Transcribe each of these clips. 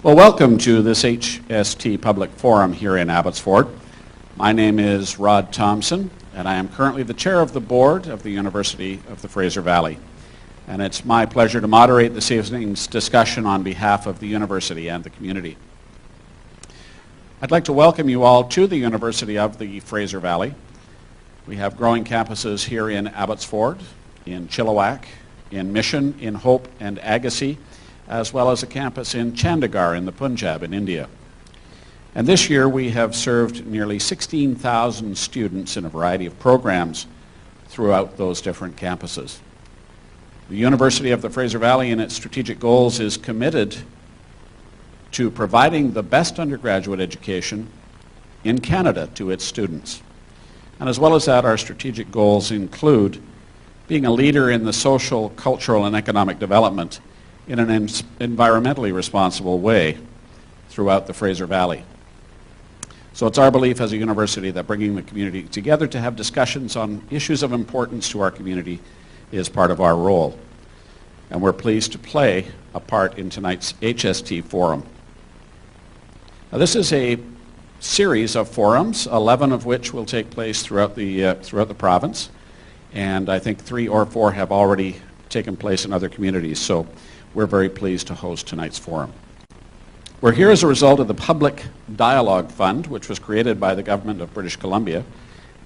Well, welcome to this HST Public Forum here in Abbotsford. My name is Rod Thompson, and I am currently the chair of the board of the University of the Fraser Valley. And it's my pleasure to moderate this evening's discussion on behalf of the university and the community. I'd like to welcome you all to the University of the Fraser Valley. We have growing campuses here in Abbotsford, in Chilliwack, in Mission, in Hope and Agassiz, as well as a campus in Chandigarh in the Punjab in India. And this year we have served nearly 16,000 students in a variety of programs throughout those different campuses. The University of the Fraser Valley in its strategic goals is committed to providing the best undergraduate education in Canada to its students. And as well as that, our strategic goals include being a leader in the social, cultural, and economic development in an environmentally responsible way throughout the Fraser Valley. So it's our belief as a university that bringing the community together to have discussions on issues of importance to our community is part of our role. And we're pleased to play a part in tonight's HST Forum. Now, this is a series of forums, 11 of which will take place throughout the province. And I think 3 or 4 have already taken place in other communities. So we're very pleased to host tonight's forum. We're here as a result of the Public Dialogue Fund, which was created by the Government of British Columbia,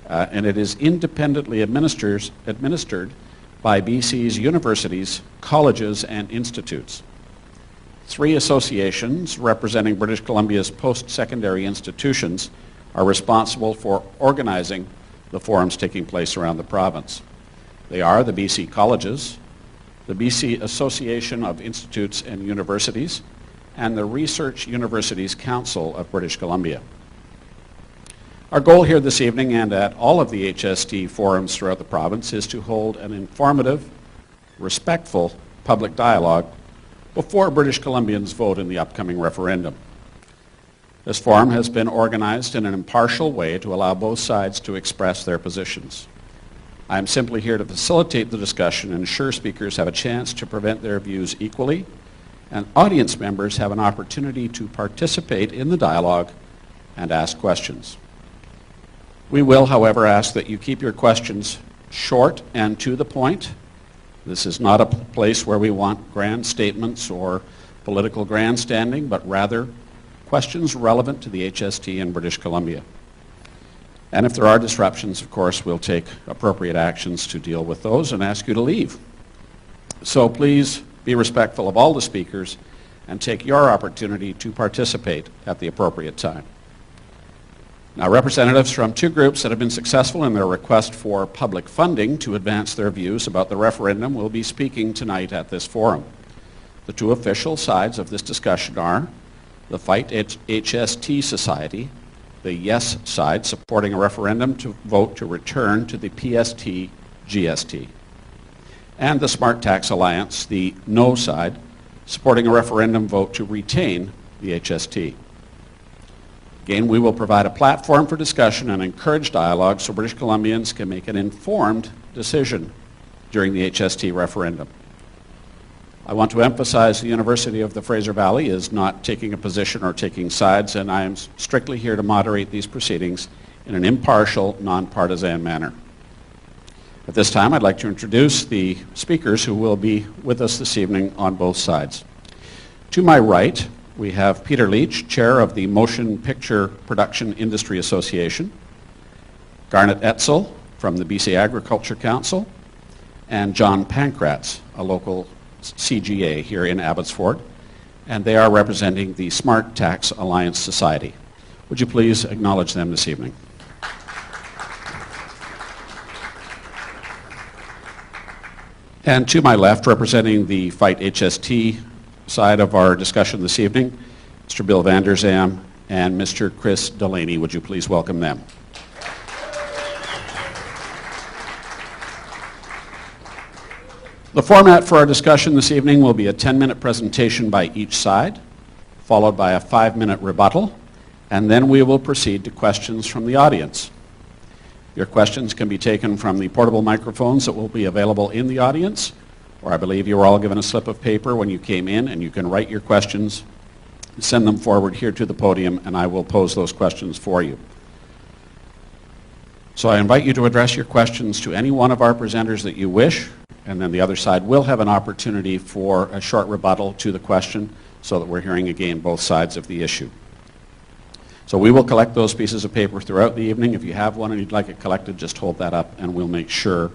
and it is independently administered by BC's universities, colleges, and institutes. 3 associations representing British Columbia's post-secondary institutions are responsible for organizing the forums taking place around the province. They are the BC Colleges, the BC Association of Institutes and Universities, and the Research Universities Council of British Columbia. Our goal here this evening and at all of the HST forums throughout the province is to hold an informative, respectful public dialogue before British Columbians vote in the upcoming referendum. This forum has been organized in an impartial way to allow both sides to express their positions. I am simply here to facilitate the discussion and ensure speakers have a chance to present their views equally, and audience members have an opportunity to participate in the dialogue and ask questions. We will, however, ask that you keep your questions short and to the point. This is not a place where we want grand statements or political grandstanding, but rather questions relevant to the HST in British Columbia. And if there are disruptions, of course, we'll take appropriate actions to deal with those and ask you to leave. So please be respectful of all the speakers and take your opportunity to participate at the appropriate time. Now, representatives from 2 groups that have been successful in their request for public funding to advance their views about the referendum will be speaking tonight at this forum. The 2 official sides of this discussion are the Fight HST Society, the Yes side supporting a referendum to vote to return to the PST-GST, and the Smart Tax Alliance, the No side, supporting a referendum vote to retain the HST. Again, we will provide a platform for discussion and encourage dialogue so British Columbians can make an informed decision during the HST referendum. I want to emphasize the University of the Fraser Valley is not taking a position or taking sides, and I am strictly here to moderate these proceedings in an impartial, nonpartisan manner. At this time, I'd like to introduce the speakers who will be with us this evening on both sides. To my right, we have Peter Leach, Chair of the Motion Picture Production Industry Association, Garnet Etzel from the BC Agriculture Council, and John Pankratz, a local CGA here in Abbotsford, and they are representing the Smart Tax Alliance Society. Would you please acknowledge them this evening? And to my left, representing the Fight HST side of our discussion this evening, Mr. Bill Vanderzam and Mr. Chris Delaney. Would you please welcome them? The format for our discussion this evening will be a 10-minute presentation by each side, followed by a 5-minute rebuttal, and then we will proceed to questions from the audience. Your questions can be taken from the portable microphones that will be available in the audience, or I believe you were all given a slip of paper when you came in, and you can write your questions send them forward here to the podium, and I will pose those questions for you. So I invite you to address your questions to any one of our presenters that you wish, and then the other side will have an opportunity for a short rebuttal to the question so that we're hearing again both sides of the issue. So we will collect those pieces of paper throughout the evening. If you have one and you'd like it collected, just hold that up and we'll make sure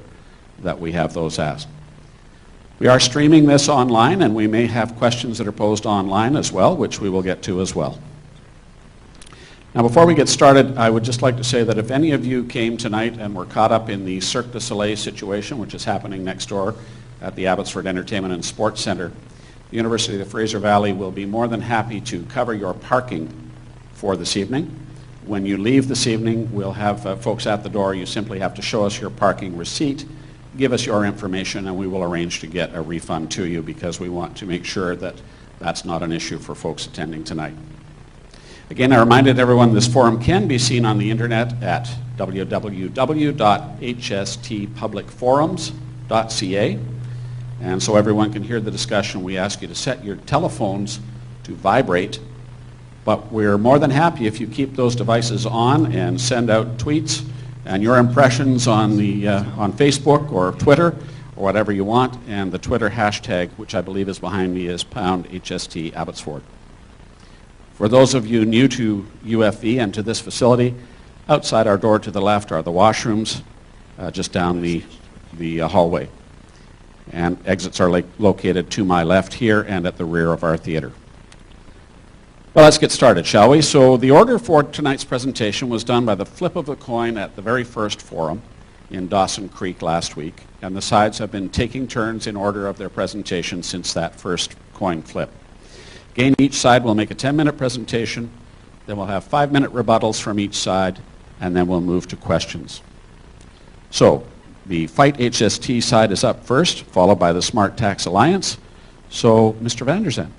that we have those asked. We are streaming this online, and we may have questions that are posed online as well, which we will get to as well. Now, before we get started, I would just like to say that if any of you came tonight and were caught up in the Cirque du Soleil situation, which is happening next door at the Abbotsford Entertainment and Sports Centre, the University of the Fraser Valley will be more than happy to cover your parking for this evening. When you leave this evening, we'll have folks at the door. You simply have to show us your parking receipt, give us your information, and we will arrange to get a refund to you, because we want to make sure that that's not an issue for folks attending tonight. Again, I reminded everyone this forum can be seen on the internet at www.hstpublicforums.ca. And so everyone can hear the discussion. We ask you to set your telephones to vibrate, but we're more than happy if you keep those devices on and send out tweets and your impressions on Facebook or Twitter or whatever you want. And the Twitter hashtag, which I believe is behind me, is #HST Abbotsford. For those of you new to UFV and to this facility, outside our door to the left are the washrooms, just down the hallway. And exits are located to my left here and at the rear of our theater. Well, let's get started, shall we? So the order for tonight's presentation was done by the flip of a coin at the very first forum in Dawson Creek last week, and the sides have been taking turns in order of their presentation since that first coin flip. Again, each side will make a 10-minute presentation, then we'll have 5-minute rebuttals from each side, and then we'll move to questions. So, the Fight HST side is up first, followed by the Smart Tax Alliance. So, Mr. Van der Zandt.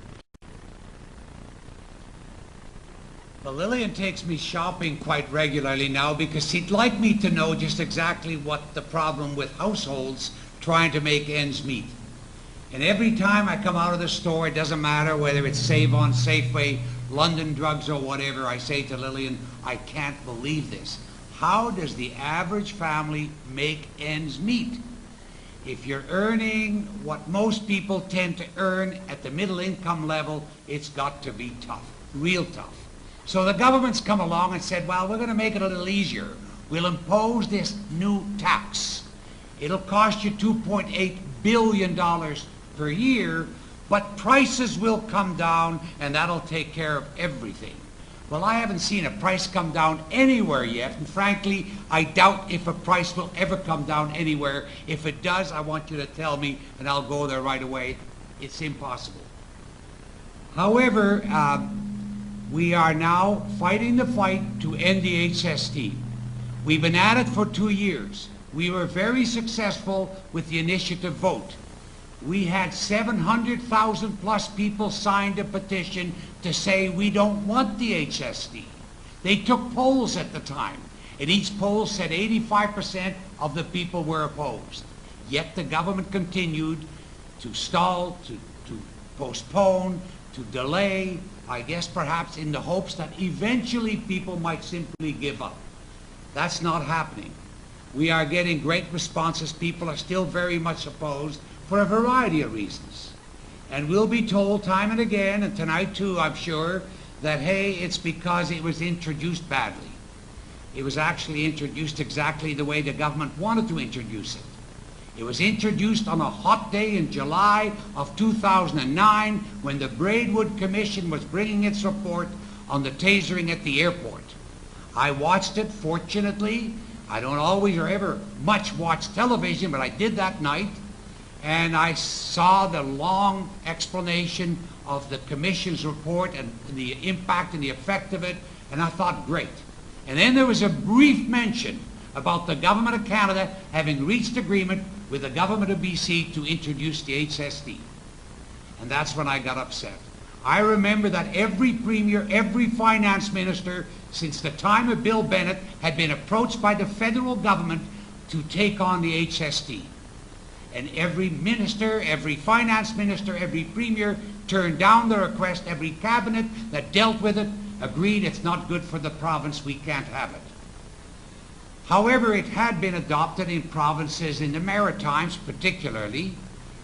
Well, Lillian takes me shopping quite regularly now because she'd like me to know just exactly what the problem with households trying to make ends meet. And every time I come out of the store, it doesn't matter whether it's Save-On, Safeway, London Drugs or whatever, I say to Lillian, I can't believe this. How does the average family make ends meet? If you're earning what most people tend to earn at the middle income level, it's got to be tough, real tough. So the government's come along and said, well, we're going to make it a little easier. We'll impose this new tax. It'll cost you $2.8 billion per year, but prices will come down and that'll take care of everything. Well, I haven't seen a price come down anywhere yet, and frankly, I doubt if a price will ever come down anywhere. If it does, I want you to tell me and I'll go there right away. It's impossible. However, we are now fighting the fight to end the HST. We've been at it for 2 years. We were very successful with the initiative vote. We had 700,000 plus people signed a petition to say we don't want the HST. They took polls at the time, and each poll said 85% of the people were opposed. Yet the government continued to stall, to postpone, to delay, I guess perhaps in the hopes that eventually people might simply give up. That's not happening. We are getting great responses. People are still very much opposed for a variety of reasons. And we'll be told time and again, and tonight too, I'm sure, that, hey, it's because it was introduced badly. It was actually introduced exactly the way the government wanted to introduce it. It was introduced on a hot day in July of 2009 when the Braidwood Commission was bringing its report on the tasering at the airport. I watched it, fortunately. I don't always or ever much watch television, but I did that night. And I saw the long explanation of the Commission's report and the impact and the effect of it, and I thought, great. And then there was a brief mention about the Government of Canada having reached agreement with the Government of BC to introduce the HST. And that's when I got upset. I remember that every Premier, every Finance Minister, since the time of Bill Bennett, had been approached by the federal government to take on the HST. And every minister, every finance minister, every premier turned down the request. Every cabinet that dealt with it agreed it's not good for the province, we can't have it. However, it had been adopted in provinces in the Maritimes particularly,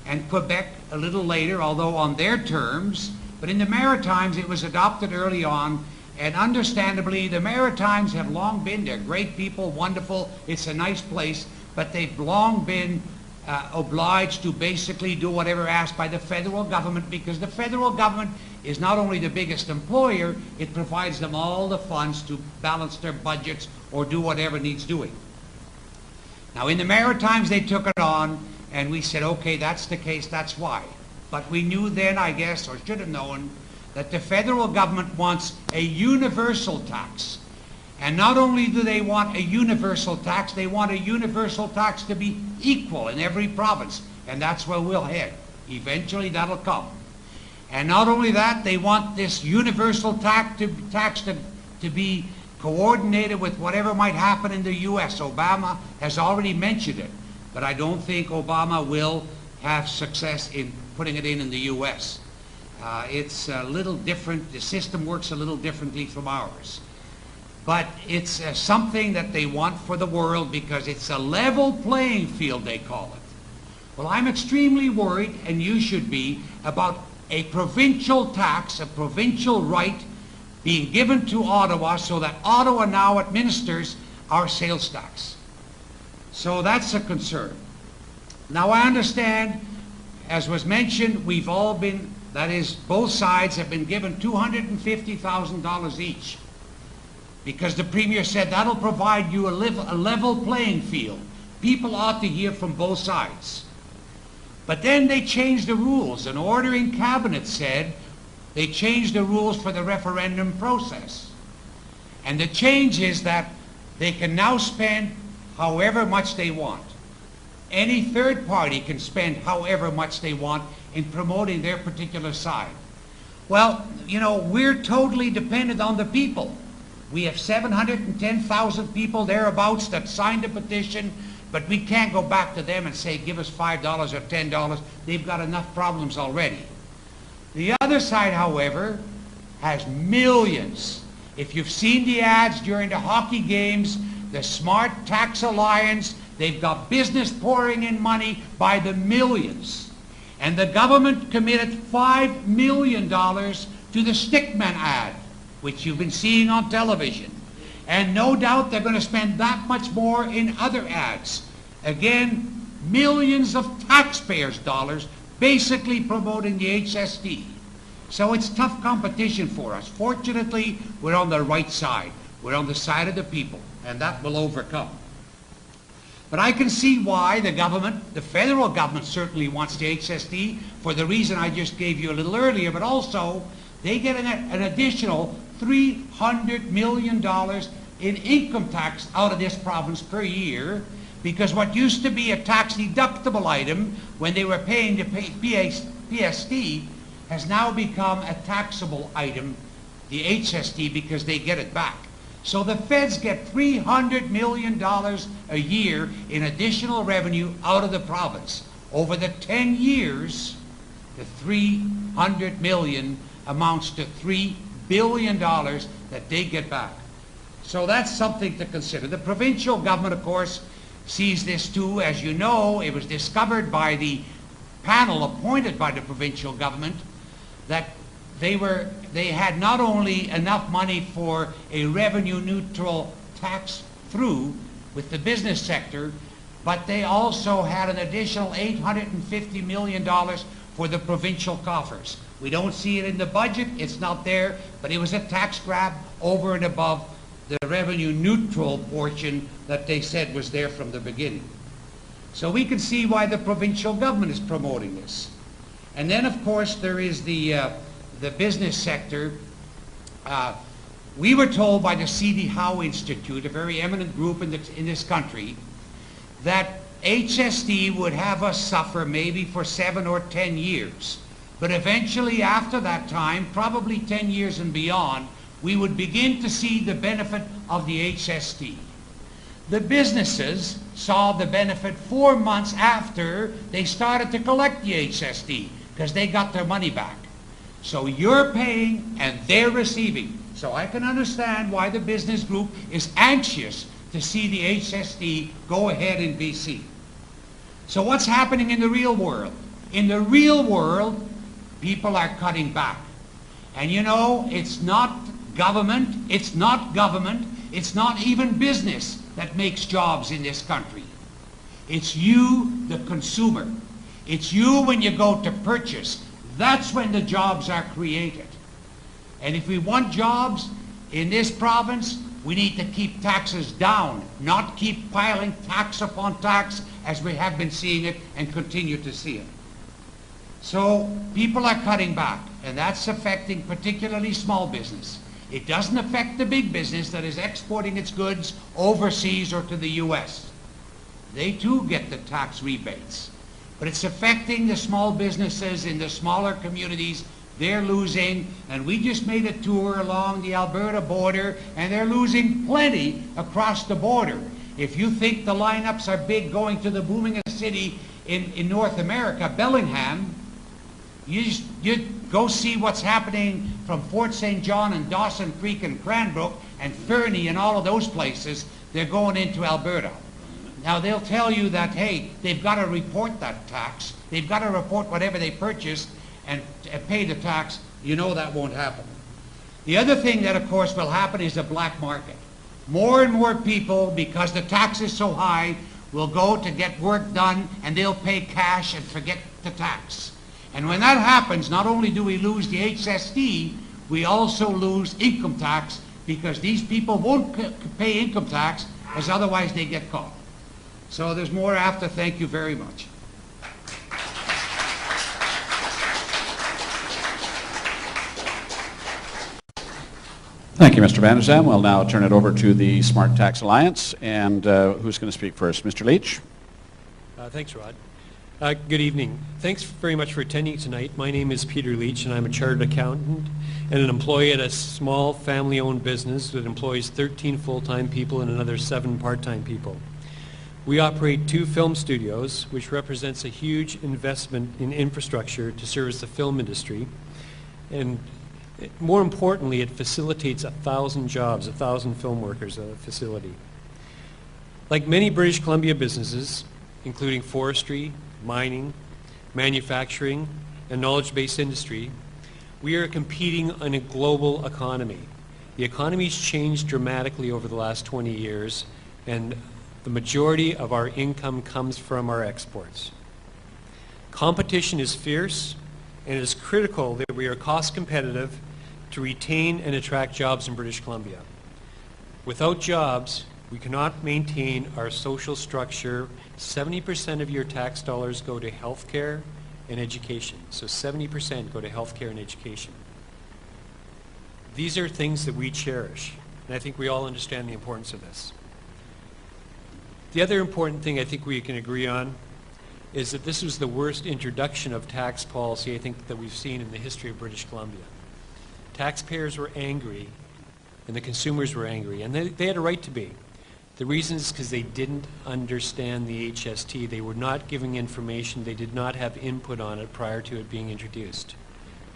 and Quebec a little later, although on their terms. But in the Maritimes it was adopted early on, and understandably the Maritimes have long been, they're great people, wonderful, it's a nice place, but they've long been obliged to basically do whatever asked by the federal government, because the federal government is not only the biggest employer, it provides them all the funds to balance their budgets or do whatever needs doing. Now in the Maritimes they took it on, and we said, okay, that's the case, that's why. But we knew then, I guess, or should have known, that the federal government wants a universal tax. And not only do they want a universal tax, they want a universal tax to be equal in every province. And that's where we'll head. Eventually that'll come. And not only that, they want this universal tax to be coordinated with whatever might happen in the U.S. Obama has already mentioned it, but I don't think Obama will have success in putting it in the U.S. It's a little different. The system works a little differently from ours. But it's something that they want for the world because it's a level playing field, they call it. Well, I'm extremely worried, and you should be, about a provincial tax, a provincial right being given to Ottawa so that Ottawa now administers our sales tax. So that's a concern. Now I understand, as was mentioned, we've all been, that is, both sides have been given $250,000 each, because the Premier said that'll provide you a level playing field. People ought to hear from both sides. But then they changed the rules. An order in Cabinet said they changed the rules for the referendum process. And the change is that they can now spend however much they want. Any third party can spend however much they want in promoting their particular side. Well, you know, we're totally dependent on the people. We have 710,000 people thereabouts that signed a petition, but we can't go back to them and say, give us $5 or $10. They've got enough problems already. The other side, however, has millions. If you've seen the ads during the hockey games, the Smart Tax Alliance, they've got business pouring in money by the millions. And the government committed $5 million to the Stickman ad, which you've been seeing on television. And no doubt they're going to spend that much more in other ads. Again, millions of taxpayers' dollars basically promoting the HST. So it's tough competition for us. Fortunately, we're on the right side. We're on the side of the people, and that will overcome. But I can see why the government, the federal government certainly wants the HST for the reason I just gave you a little earlier, but also they get an additional $300 million in income tax out of this province per year, because what used to be a tax-deductible item when they were paying the PST has now become a taxable item, the HST, because they get it back. So the feds get $300 million a year in additional revenue out of the province. Over the 10 years, the $300 million amounts to $3 billion that they get back. So that's something to consider. The provincial government, of course, sees this too. As you know, it was discovered by the panel appointed by the provincial government that they had not only enough money for a revenue-neutral tax through with the business sector, but they also had an additional $850 million for the provincial coffers. We don't see it in the budget, it's not there, but it was a tax grab over and above the revenue-neutral portion that they said was there from the beginning. So we can see why the provincial government is promoting this. And then, of course, there is the business sector. We were told by the C.D. Howe Institute, a very eminent group in this country, that HST would have us suffer maybe for 7 or 10 years. But eventually, after that time, probably 10 years and beyond, we would begin to see the benefit of the HST. The businesses saw the benefit 4 months after they started to collect the HST, because they got their money back. So you're paying and they're receiving. So I can understand why the business group is anxious to see the HST go ahead in BC. So what's happening in the real world? In the real world, people are cutting back. And you know, it's not government, it's not even business that makes jobs in this country. It's you, the consumer. It's you when you go to purchase. That's when the jobs are created. And if we want jobs in this province, we need to keep taxes down, not keep piling tax upon tax as we have been seeing it and continue to see it. So people are cutting back, and that's affecting particularly small business. It doesn't affect the big business that is exporting its goods overseas or to the US. They too get the tax rebates. But it's affecting the small businesses in the smaller communities. They're losing, and we just made a tour along the Alberta border, and they're losing plenty across the border. If you think the lineups are big going to the boomingest city in North America, Bellingham, you go see what's happening from Fort St. John and Dawson Creek and Cranbrook and Fernie and all of those places. They're going into Alberta. Now they'll tell you that, hey, they've got to report that tax. They've got to report whatever they purchased and pay the tax. You know that won't happen. The other thing that, of course, will happen is the black market. More and more people, because the tax is so high, will go to get work done, and they'll pay cash and forget the tax. And when that happens, not only do we lose the HST, we also lose income tax, because these people won't pay income tax, as otherwise they get caught. So there's more after. Thank you very much. Thank you, Mr. Van der Zam. We'll now turn it over to the Smart Tax Alliance. And who's going to speak first? Mr. Leach? Thanks, Rod. Good evening. Thanks very much for attending tonight. My name is Peter Leach, and I'm a chartered accountant and an employee at a small family-owned business that employs 13 full-time people and another 7 part-time people. We operate 2 film studios, which represents a huge investment in infrastructure to service the film industry. And more importantly, it facilitates 1,000 jobs, 1,000 film workers at a facility. Like many British Columbia businesses, including forestry, mining, manufacturing, and knowledge-based industry, we are competing in a global economy. The economy's changed dramatically over the last 20 years, and the majority of our income comes from our exports. Competition is fierce, and it is critical that we are cost competitive to retain and attract jobs in British Columbia. Without jobs, we cannot maintain our social structure. 70% of your tax dollars go to healthcare and education. So 70% go to healthcare and education. These are things that we cherish, and I think we all understand the importance of this. The other important thing I think we can agree on is that this was the worst introduction of tax policy I think that we've seen in the history of British Columbia. Taxpayers were angry, and the consumers were angry, and they had a right to be. The reason is because they didn't understand the HST. They were not giving information. They did not have input on it prior to it being introduced.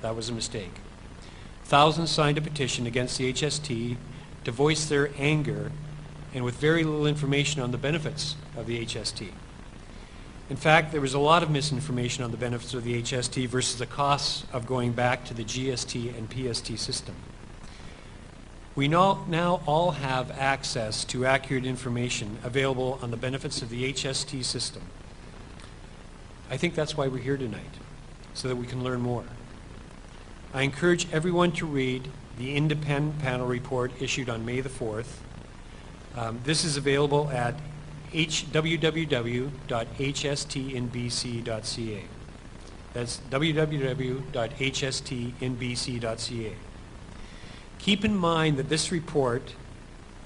That was a mistake. Thousands signed a petition against the HST to voice their anger, and with very little information on the benefits of the HST. In fact, there was a lot of misinformation on the benefits of the HST versus the costs of going back to the GST and PST system. We now all have access to accurate information available on the benefits of the HST system. I think that's why we're here tonight, so that we can learn more. I encourage everyone to read the independent panel report issued on May the 4th. This is available at www.hstinbc.ca. That's www.hstinbc.ca. Keep in mind that this report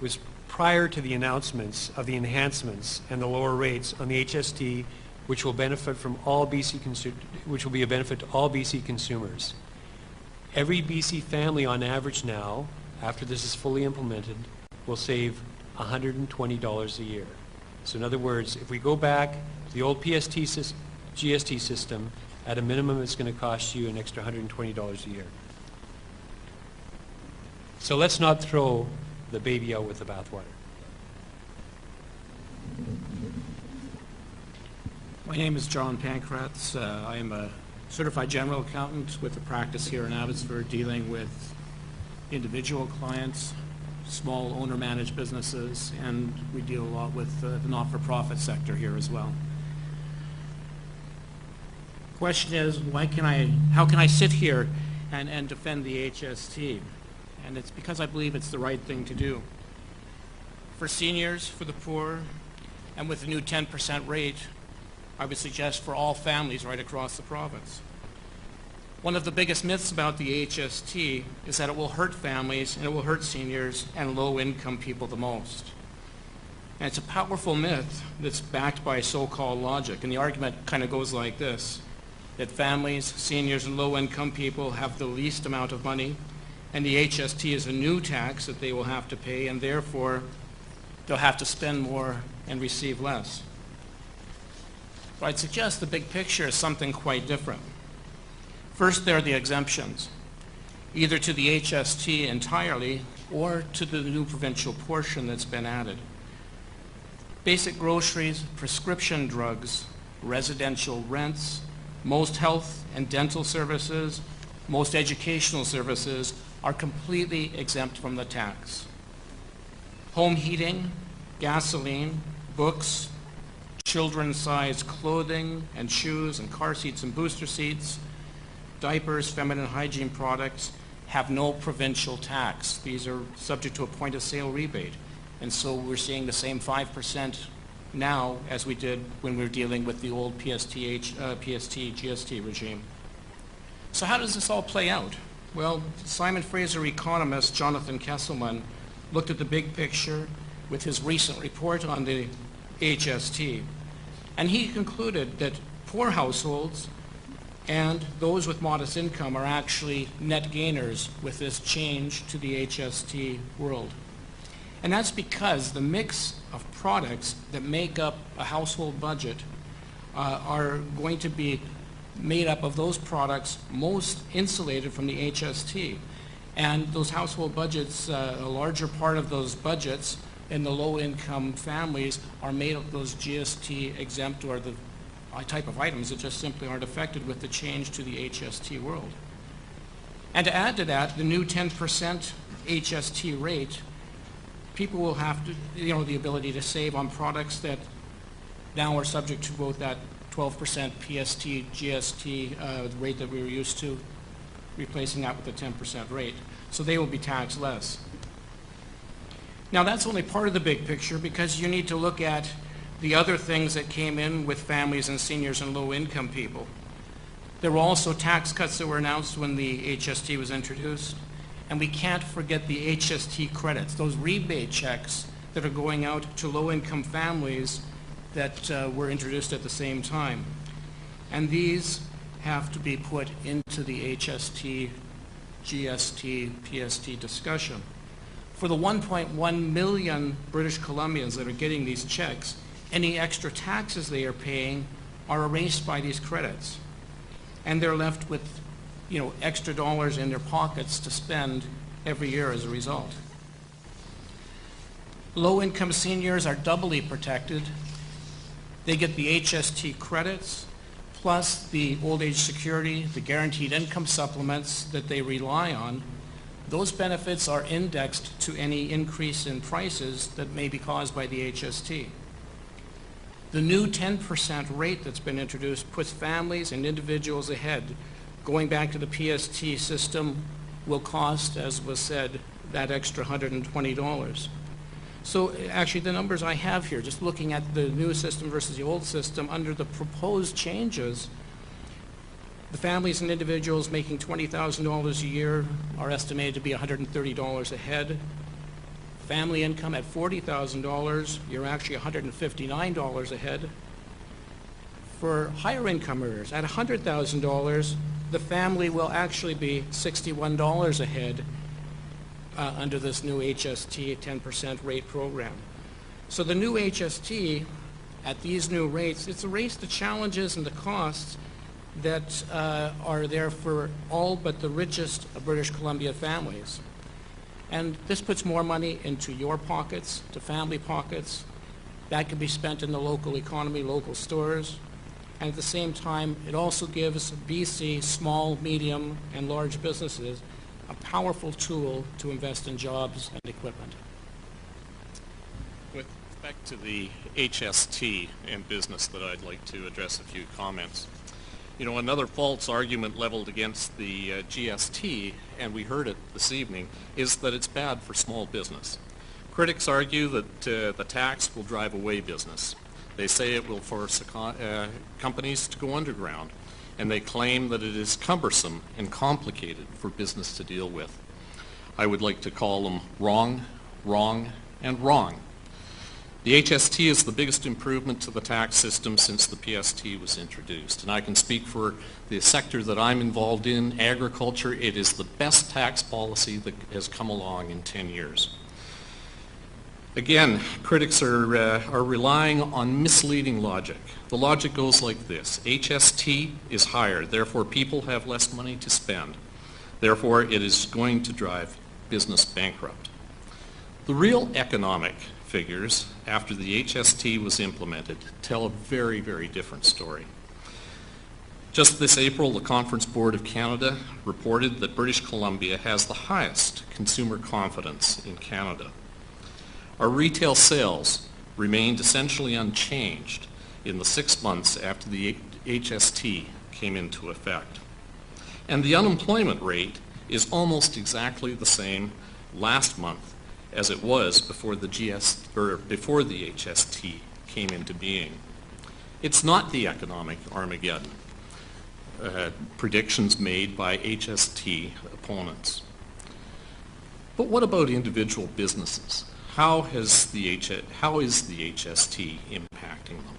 was prior to the announcements of the enhancements and the lower rates on the HST, which will benefit from all which will be a benefit to all BC consumers. Every BC family on average now, after this is fully implemented, will save $120 a year. So in other words, if we go back to the old GST system At a minimum, it's going to cost you an extra $120 a year. So let's not throw the baby out with the bathwater. My name is John Pankratz. I am a certified general accountant with a practice here in Abbotsford dealing with individual clients, small owner-managed businesses, and we deal a lot with the not-for-profit sector here as well. Question is, how can I sit here and defend the HST? And it's because I believe it's the right thing to do. For seniors, for the poor, and with the new 10% rate, I would suggest for all families right across the province. One of the biggest myths about the HST is that it will hurt families and it will hurt seniors and low-income people the most. And it's a powerful myth that's backed by so-called logic. And the argument kind of goes like this, that families, seniors, and low-income people have the least amount of money, and the HST is a new tax that they will have to pay, and therefore they'll have to spend more and receive less. But I'd suggest the big picture is something quite different. First, there are the exemptions, either to the HST entirely or to the new provincial portion that's been added. Basic groceries, prescription drugs, residential rents, most health and dental services, most educational services are completely exempt from the tax. Home heating, gasoline, books, children's-sized clothing and shoes and car seats and booster seats, diapers, feminine hygiene products have no provincial tax. These are subject to a point-of-sale rebate. And so we're seeing the same 5% now as we did when we were dealing with the old PST GST regime. So how does this all play out? Well, Simon Fraser economist Jonathan Kesselman looked at the big picture with his recent report on the HST, and he concluded that poor households and those with modest income are actually net gainers with this change to the HST world. And that's because the mix of products that make up a household budget are going to be made up of those products most insulated from the HST. And those household budgets, a larger part of those budgets in the low-income families are made of those GST exempt or the type of items that just simply aren't affected with the change to the HST world. And to add to that, the new 10% HST rate, people will have to, the ability to save on products that now are subject to both that 12% PST, GST rate that we were used to, replacing that with the 10% rate. So they will be taxed less. Now that's only part of the big picture because you need to look at the other things that came in with families and seniors and low-income people. There were also tax cuts that were announced when the HST was introduced. And we can't forget the HST credits, those rebate checks that are going out to low-income families that were introduced at the same time. And these have to be put into the HST, GST, PST discussion. For the 1.1 million British Columbians that are getting these checks, any extra taxes they are paying are erased by these credits. And they're left with, extra dollars in their pockets to spend every year as a result. Low-income seniors are doubly protected. They get the HST credits, plus the old age security, the guaranteed income supplements that they rely on. Those benefits are indexed to any increase in prices that may be caused by the HST. The new 10% rate that's been introduced puts families and individuals ahead. Going back to the PST system will cost, as was said, that extra $120. So actually the numbers I have here, just looking at the new system versus the old system, under the proposed changes, the families and individuals making $20,000 a year are estimated to be $130 ahead. Family income at $40,000, you're actually $159 ahead. For higher income earners, at $100,000, the family will actually be $61 ahead under this new HST 10% rate program. So the new HST at these new rates, it's a race to challenges and the costs that are there for all but the richest of British Columbia families. And this puts more money into your pockets, to family pockets. That can be spent in the local economy, local stores. And at the same time, it also gives BC small, medium, and large businesses a powerful tool to invest in jobs and equipment. With respect to the HST and business that I'd like to address a few comments. You know, another false argument leveled against the GST, and we heard it this evening, is that it's bad for small business. Critics argue that the tax will drive away business. They say it will force companies to go underground, and they claim that it is cumbersome and complicated for business to deal with. I would like to call them wrong, wrong, and wrong. The HST is the biggest improvement to the tax system since the PST was introduced, and I can speak for the sector that I'm involved in, agriculture. It is the best tax policy that has come along in 10 years. Again, critics are relying on misleading logic. The logic goes like this: HST is higher, therefore people have less money to spend. Therefore, it is going to drive business bankrupt. The real economic figures after the HST was implemented tell a very, very different story. Just this April, the Conference Board of Canada reported that British Columbia has the highest consumer confidence in Canada. Our retail sales remained essentially unchanged in the 6 months after the HST came into effect. And the unemployment rate is almost exactly the same last month as it was before the HST came into being. It's not the economic Armageddon predictions made by HST opponents. But what about individual businesses? How is the HST impacting them?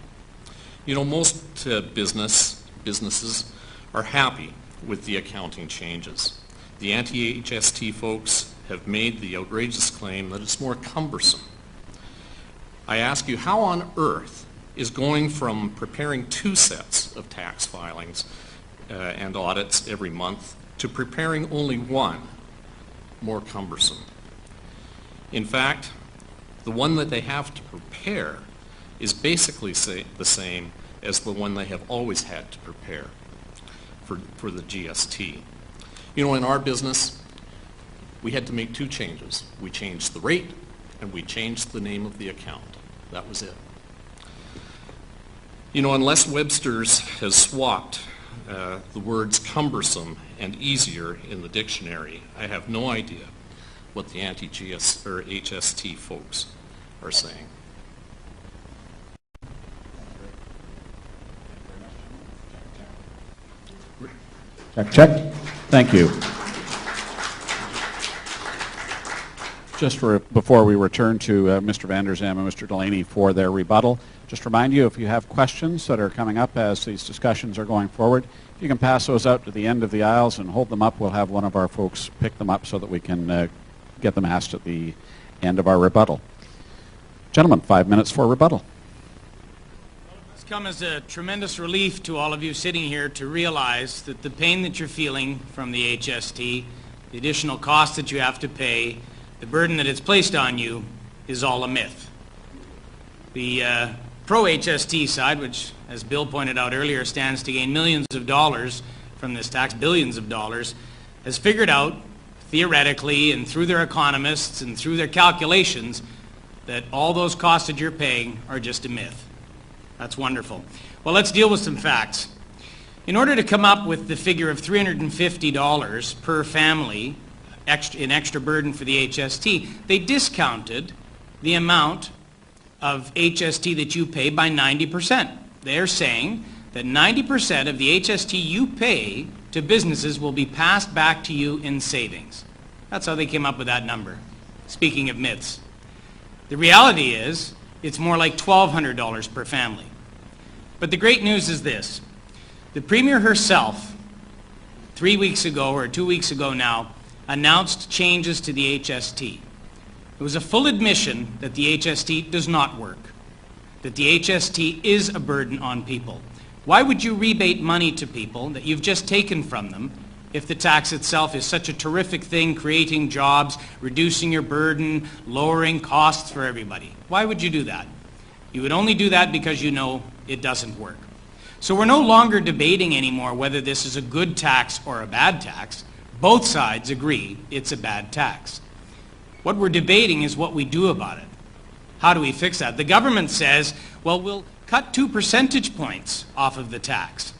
You know, most businesses are happy with the accounting changes. The anti-HST folks have made the outrageous claim that it's more cumbersome. I ask you, how on earth is going from preparing 2 sets of tax filings and audits every month to preparing only 1 more cumbersome? In fact, the one that they have to prepare is basically the same as the one they have always had to prepare for the GST. You know, in our business, we had to make 2 changes. We changed the rate and we changed the name of the account. That was it. You know, unless Webster's has swapped the words cumbersome and easier in the dictionary, I have no idea what the anti-GS or HST folks are saying. Check, check. Thank you. Just before we return to Mr. Van der Zam and Mr. Delaney for their rebuttal, just remind you, if you have questions that are coming up as these discussions are going forward, you can pass those out to the end of the aisles and hold them up. We'll have one of our folks pick them up so that we can get them asked at the end of our rebuttal. Gentlemen, 5 minutes for rebuttal. It's come as a tremendous relief to all of you sitting here to realize that the pain that you're feeling from the HST, the additional cost that you have to pay, the burden that it's placed on you is all a myth. The pro-HST side, which, as Bill pointed out earlier, stands to gain millions of dollars from this tax, billions of dollars, has figured out, theoretically and through their economists and through their calculations, that all those costs that you're paying are just a myth. That's wonderful. Well, let's deal with some facts. In order to come up with the figure of $350 per family in extra burden for the HST, they discounted the amount of HST that you pay by 90%. They're saying that 90% of the HST you pay to businesses will be passed back to you in savings. That's how they came up with that number. Speaking of myths. The reality is, it's more like $1,200 per family. But the great news is this. The Premier herself, 3 weeks ago, or 2 weeks ago now, announced changes to the HST. It was a full admission that the HST does not work, that the HST is a burden on people. Why would you rebate money to people that you've just taken from them if the tax itself is such a terrific thing, creating jobs, reducing your burden, lowering costs for everybody? Why would you do that? You would only do that because you know it doesn't work. So we're no longer debating anymore whether this is a good tax or a bad tax. Both sides agree it's a bad tax. What we're debating is what we do about it. How do we fix that? The government says, well, we'll cut 2 percentage points off of the tax.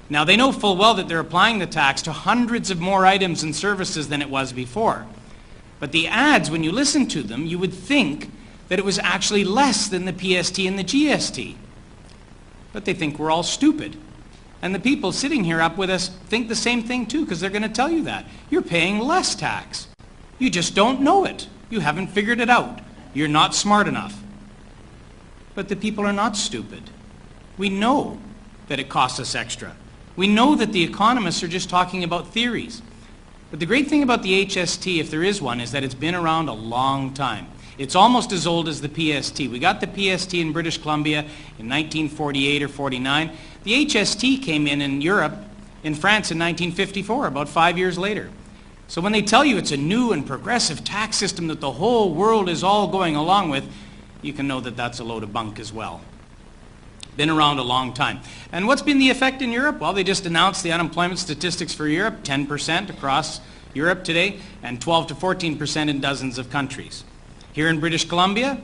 Now, they know full well that they're applying the tax to hundreds of more items and services than it was before. But the ads, when you listen to them, you would think that it was actually less than the PST and the GST. But they think we're all stupid. And the people sitting here up with us think the same thing too, because they're going to tell you that. You're paying less tax. You just don't know it. You haven't figured it out. You're not smart enough. But the people are not stupid. We know that it costs us extra. We know that the economists are just talking about theories. But the great thing about the HST, if there is one, is that it's been around a long time. It's almost as old as the PST. We got the PST in British Columbia in 1948 or 49. The HST came in Europe, in France in 1954, about 5 years later. So when they tell you it's a new and progressive tax system that the whole world is all going along with, you can know that that's a load of bunk as well. Been around a long time. And what's been the effect in Europe? Well, they just announced the unemployment statistics for Europe, 10% across Europe today, and 12 to 14% in dozens of countries. Here in British Columbia,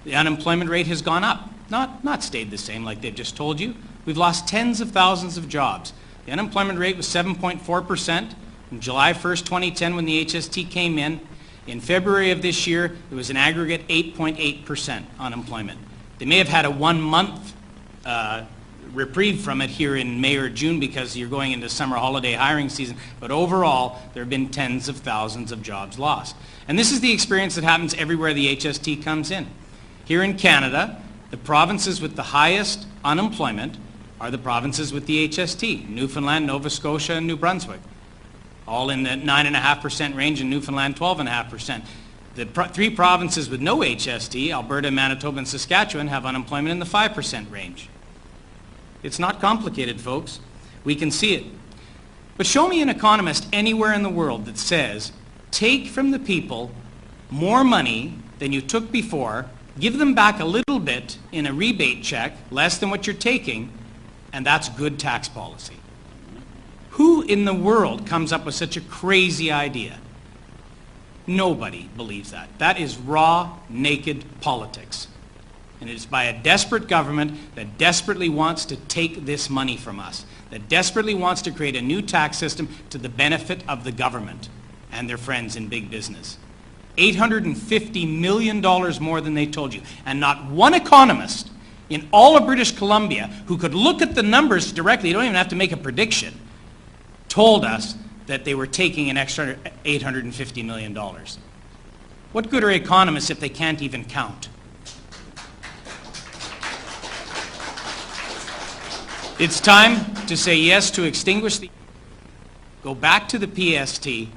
the unemployment rate has gone up, not stayed the same like they've just told you. We've lost tens of thousands of jobs. The unemployment rate was 7.4% on July 1st, 2010 when the HST came in. In February of this year, it was an aggregate 8.8% unemployment. They may have had a 1 month reprieve from it here in May or June because you're going into summer holiday hiring season, but overall there have been tens of thousands of jobs lost. And this is the experience that happens everywhere the HST comes in. Here in Canada, the provinces with the highest unemployment are the provinces with the HST, Newfoundland, Nova Scotia, and New Brunswick, all in the 9.5% range, and Newfoundland 12.5%. The 3 provinces with no HST, Alberta, Manitoba, and Saskatchewan, have unemployment in the 5% range. It's not complicated, folks. We can see it. But show me an economist anywhere in the world that says, take from the people more money than you took before, give them back a little bit in a rebate check, less than what you're taking, and that's good tax policy. Who in the world comes up with such a crazy idea? Nobody believes that. That is raw, naked politics. And it is by a desperate government that desperately wants to take this money from us, that desperately wants to create a new tax system to the benefit of the government and their friends in big business. $850 million more than they told you. And not one economist in all of British Columbia who could look at the numbers directly, you don't even have to make a prediction, told us that they were taking an extra $850 million. What good are economists if they can't even count? It's time to say yes to extinguish the... Go back to the PST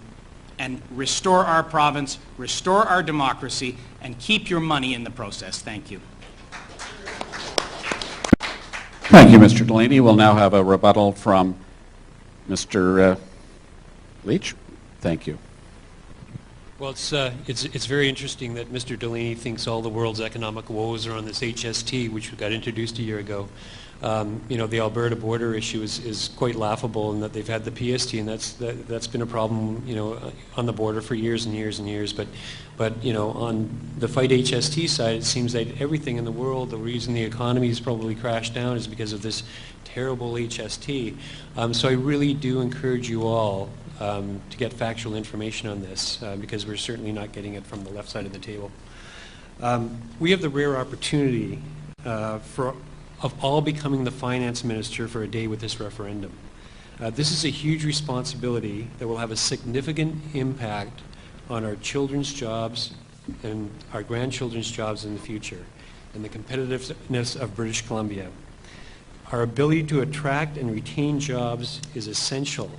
and restore our province, restore our democracy, and keep your money in the process. Thank you. Thank you, Mr. Delaney. We'll now have a rebuttal from Mr. Leach. Thank you. Well, it's very interesting that Mr. Delaney thinks all the world's economic woes are on this HST, which got introduced a year ago. You know, the Alberta border issue is quite laughable in that they've had the PST, and that's been a problem, you know, on the border for years and years and years. But you know, on the fight HST side, it seems that everything in the world, the reason the economy has probably crashed down is because of this terrible HST. So I really do encourage you all to get factual information on this, because we're certainly not getting it from the left side of the table. We have the rare opportunity of all becoming the finance minister for a day with this referendum. This is a huge responsibility that will have a significant impact on our children's jobs and our grandchildren's jobs in the future and the competitiveness of British Columbia. Our ability to attract and retain jobs is essential.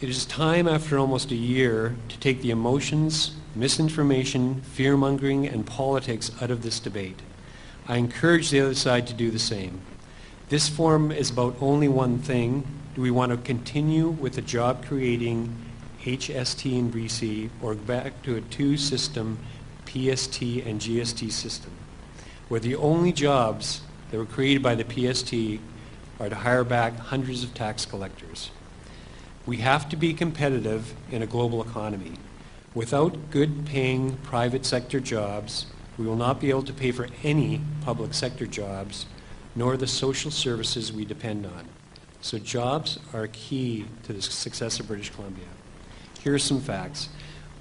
It is time, after almost a year, to take the emotions, misinformation, fear-mongering, and politics out of this debate. I encourage the other side to do the same. This forum is about only one thing. Do we want to continue with the job-creating HST in BC or go back to a two-system PST and GST system, where the only jobs that were created by the PST are to hire back hundreds of tax collectors? We have to be competitive in a global economy. Without good-paying private sector jobs, we will not be able to pay for any public sector jobs, nor the social services we depend on. So jobs are key to the success of British Columbia. Here are some facts.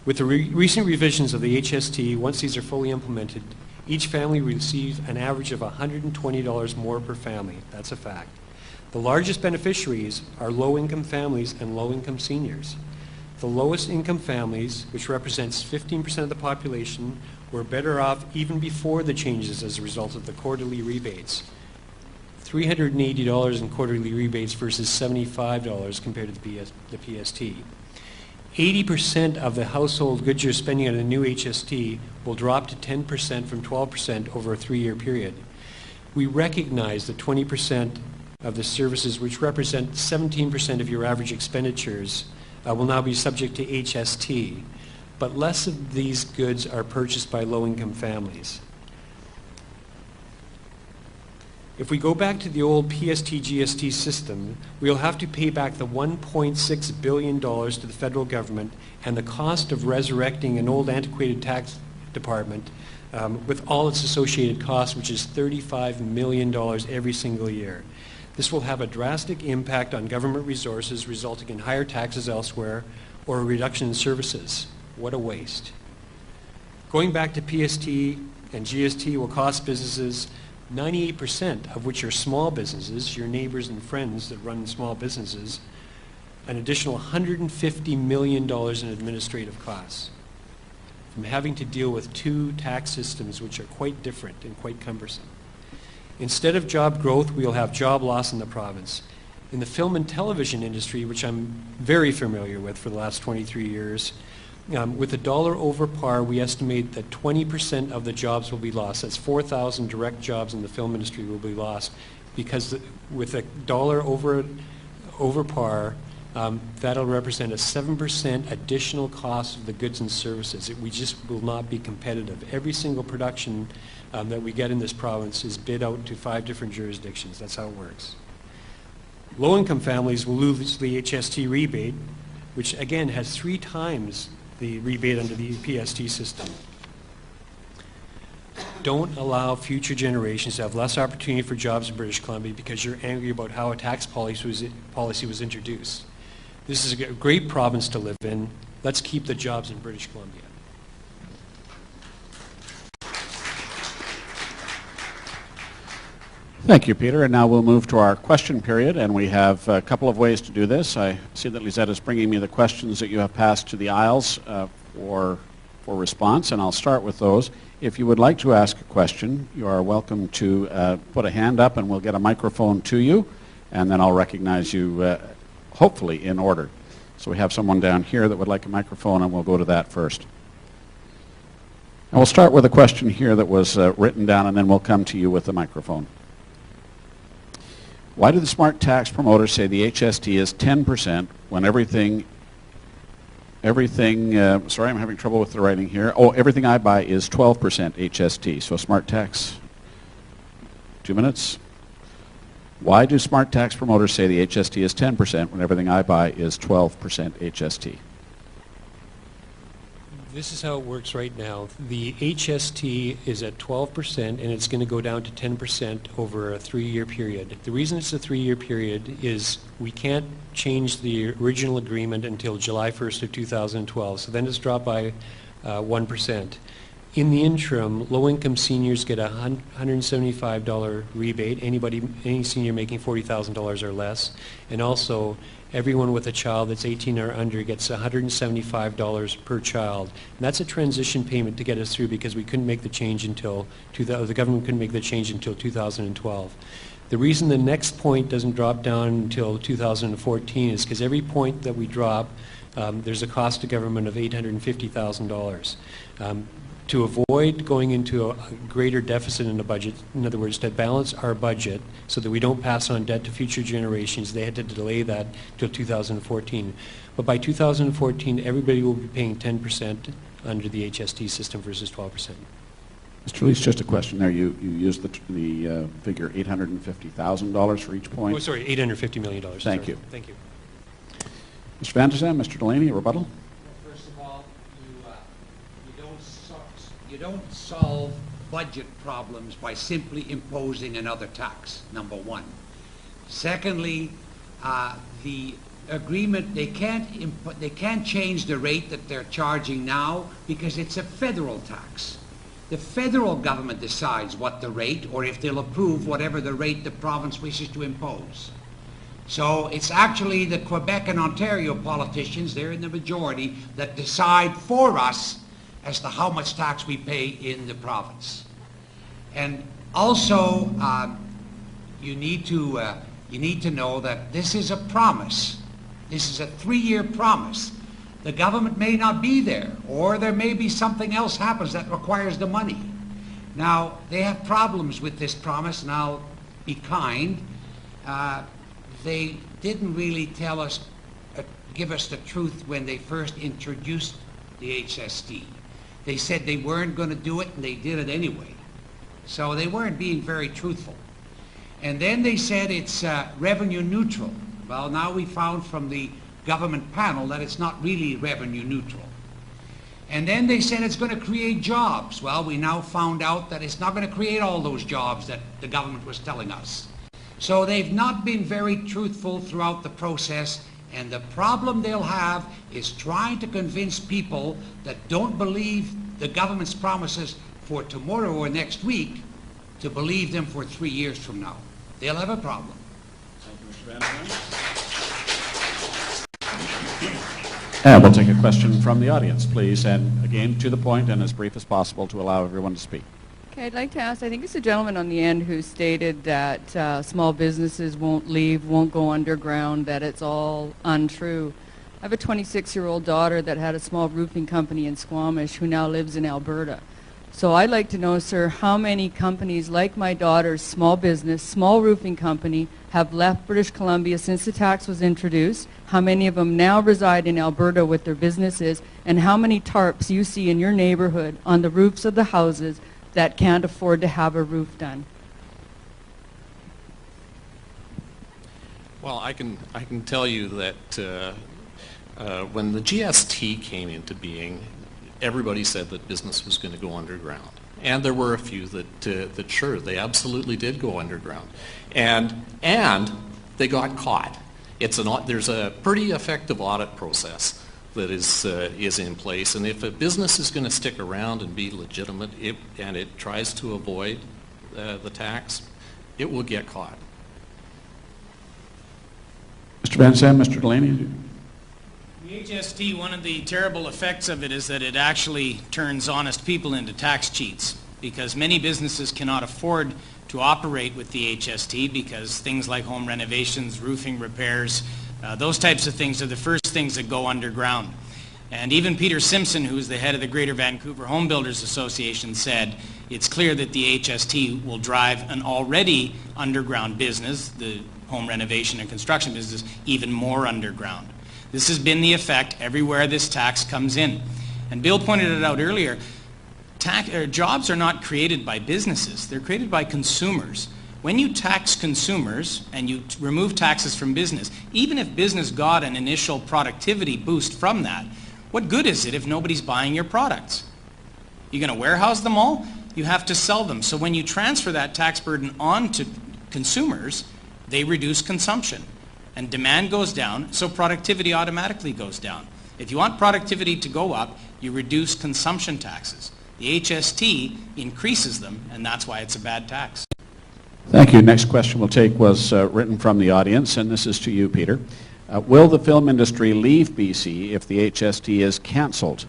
With the recent revisions of the HST, once these are fully implemented, each family will receive an average of $120 more per family. That's a fact. The largest beneficiaries are low-income families and low-income seniors. The lowest income families, which represents 15% of the population, were better off even before the changes as a result of the quarterly rebates. $380 in quarterly rebates versus $75 compared to the PST. 80% of the household goods you're spending on a new HST will drop to 10% from 12% over a 3-year period. We recognize that 20% of the services, which represent 17% of your average expenditures, will now be subject to HST, but less of these goods are purchased by low-income families. If we go back to the old PST-GST system, we'll have to pay back the $1.6 billion to the federal government and the cost of resurrecting an old antiquated tax department with all its associated costs, which is $35 million every single year. This will have a drastic impact on government resources, resulting in higher taxes elsewhere or a reduction in services. What a waste. Going back to PST and GST will cost businesses, 98% of which are small businesses, your neighbors and friends that run small businesses, an additional $150 million in administrative costs from having to deal with two tax systems which are quite different and quite cumbersome. Instead of job growth, we will have job loss in the province. In the film and television industry, which I'm very familiar with for the last 23 years, with a dollar over par, we estimate that 20% of the jobs will be lost. That's 4,000 direct jobs in the film industry will be lost because with a dollar over par, that'll represent a 7% additional cost of the goods and services. We just will not be competitive. Every single production that we get in this province is bid out to 5 different jurisdictions. That's how it works. Low-income families will lose the HST rebate, which again has 3 times the rebate under the PST system. Don't allow future generations to have less opportunity for jobs in British Columbia because you're angry about how a tax policy was introduced. This is a great province to live in. Let's keep the jobs in British Columbia. Thank you, Peter. And now we'll move to our question period, and we have a couple of ways to do this. I see that Lisette is bringing me the questions that you have passed to the aisles for response, and I'll start with those. If you would like to ask a question, you are welcome to put a hand up, and we'll get a microphone to you, and then I'll recognize you, hopefully in order. So we have someone down here that would like a microphone, and we'll go to that first. And we'll start with a question here that was written down, and then we'll come to you with the microphone. Why do the smart tax promoters say the HST is 10% when everything, sorry, I'm having trouble with the writing here. Oh, everything I buy is 12% HST. So smart tax, 2 minutes. Why do smart tax promoters say the HST is 10% when everything I buy is 12% HST? This is how it works right now. The HST is at 12%, and it's going to go down to 10% over a 3-year period. The reason it's a 3-year period is we can't change the original agreement until July 1st of 2012, so then it's dropped by 1%. In the interim, low-income seniors get a $175 rebate, any senior making $40,000 or less, and also everyone with a child that's 18 or under gets $175 per child. And that's a transition payment to get us through because we couldn't make the change until, the government couldn't make the change until 2012. The reason the next point doesn't drop down until 2014 is because every point that we drop, there's a cost to government of $850,000. to avoid going into a greater deficit in the budget, in other words, to balance our budget so that we don't pass on debt to future generations, they had to delay that till 2014. But by 2014, everybody will be paying 10% under the HST system versus 12%. Mr. Leach, just a question there. You used the figure $850,000 for each point. Oh, sorry, $850 million. Thank you. Thank you. Mr. Van der Zand, Mr. Delaney, a rebuttal? First of all, you don't solve budget problems by simply imposing another tax, number one. Secondly, the agreement, they can't change the rate that they're charging now because it's a federal tax. The federal government decides what the rate, or if they'll approve whatever the rate the province wishes to impose. So it's actually the Quebec and Ontario politicians, they're in the majority, that decide for us as to how much tax we pay in the province. And also, you need to know that this is a promise. This is a 3-year promise. The government may not be there, or there may be something else happens that requires the money. Now, they have problems with this promise, and I'll be kind. They didn't really tell us, give us the truth when they first introduced the HST. They said they weren't going to do it, and they did it anyway. So they weren't being very truthful. And then they said it's revenue neutral. Well, now we found from the government panel that it's not really revenue neutral. And then they said it's going to create jobs. Well, we now found out that it's not going to create all those jobs that the government was telling us. So they've not been very truthful throughout the process, and the problem they'll have is trying to convince people that don't believe the government's promises for tomorrow or next week to believe them for 3 years from now. They'll have a problem. Thank you, Mr. Van der Zand. And we'll take a question from the audience, please, and again, to the point and as brief as possible to allow everyone to speak. Okay, I'd like to ask, I think it's the gentleman on the end who stated that small businesses won't leave, won't go underground, that it's all untrue. I have a 26-year-old daughter that had a small roofing company in Squamish who now lives in Alberta. So I'd like to know, sir, how many companies like my daughter's small business, small roofing company, have left British Columbia since the tax was introduced, how many of them now reside in Alberta with their businesses, and how many tarps you see in your neighborhood on the roofs of the houses that can't afford to have a roof done. Well, I can tell you that when the GST came into being, everybody said that business was going to go underground. And there were a few that sure, they absolutely did go underground. And they got caught. There's a pretty effective audit process that is in place. And if a business is going to stick around and be legitimate and it tries to avoid the tax, it will get caught. Mr. Van Zandt, Mr. Delaney. The HST, one of the terrible effects of it is that it actually turns honest people into tax cheats, because many businesses cannot afford to operate with the HST because things like home renovations, roofing repairs, those types of things are the first things that go underground. And even Peter Simpson, who is the head of the Greater Vancouver Home Builders Association, said it's clear that the HST will drive an already underground business, the home renovation and construction business, even more underground. This has been the effect everywhere this tax comes in. And Bill pointed it out earlier, jobs are not created by businesses, they're created by consumers. When you tax consumers and you remove taxes from business, even if business got an initial productivity boost from that, what good is it if nobody's buying your products? You're going to warehouse them all? You have to sell them. So when you transfer that tax burden on to consumers, they reduce consumption. And demand goes down, so productivity automatically goes down. If you want productivity to go up, you reduce consumption taxes. The HST increases them, and that's why it's a bad tax. Thank you. Next question we'll take was written from the audience, and this is to you, Peter. Will the film industry leave BC if the HST is cancelled?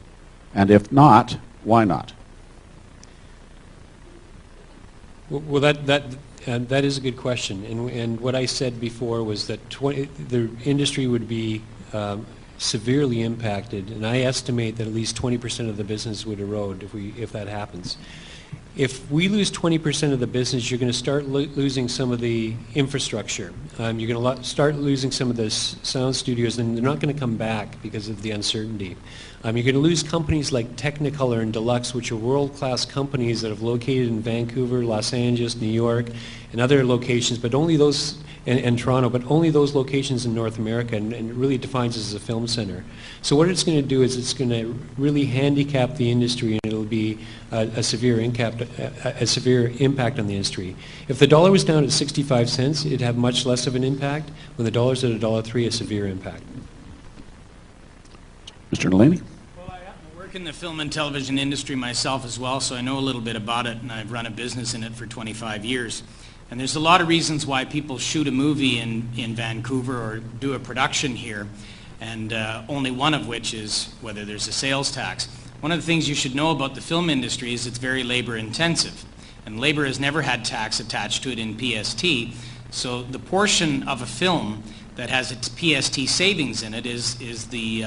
And if not, why not? Well, that is a good question. And what I said before was that the industry would be severely impacted, and I estimate that at least 20% of the business would erode if that happens. If we lose 20% of the business, you're going to start losing some of the infrastructure. You're going to start losing some of the sound studios, and they're not going to come back because of the uncertainty. You're going to lose companies like Technicolor and Deluxe, which are world-class companies that have located in Vancouver, Los Angeles, New York, and other locations, but only those, and Toronto, but only those locations in North America, and it really defines us as a film center. So what it's going to do is it's going to really handicap the industry, and it'll be a severe impact on the industry. If the dollar was down at 65 cents, it'd have much less of an impact. When the dollar's at $1.03, a severe impact. Mr. Delaney? Well, I happen to work in the film and television industry myself as well, so I know a little bit about it, and I've run a business in it for 25 years. And there's a lot of reasons why people shoot a movie in Vancouver or do a production here, and only one of which is whether there's a sales tax. One of the things you should know about the film industry is it's very labor intensive, and labor has never had tax attached to it in PST, so the portion of a film that has its PST savings in it is the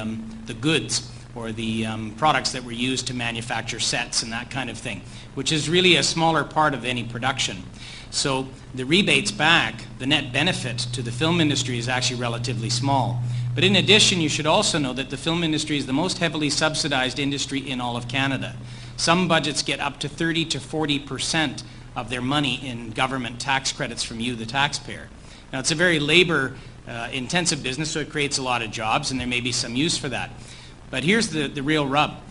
goods or the products that were used to manufacture sets and that kind of thing, which is really a smaller part of any production. So the rebates back, the net benefit to the film industry is actually relatively small. But in addition, you should also know that the film industry is the most heavily subsidized industry in all of Canada. Some budgets get up to 30 to 40% of their money in government tax credits from you, the taxpayer. Now, it's a very labor intensive business, so it creates a lot of jobs, and there may be some use for that. But here's the real rub.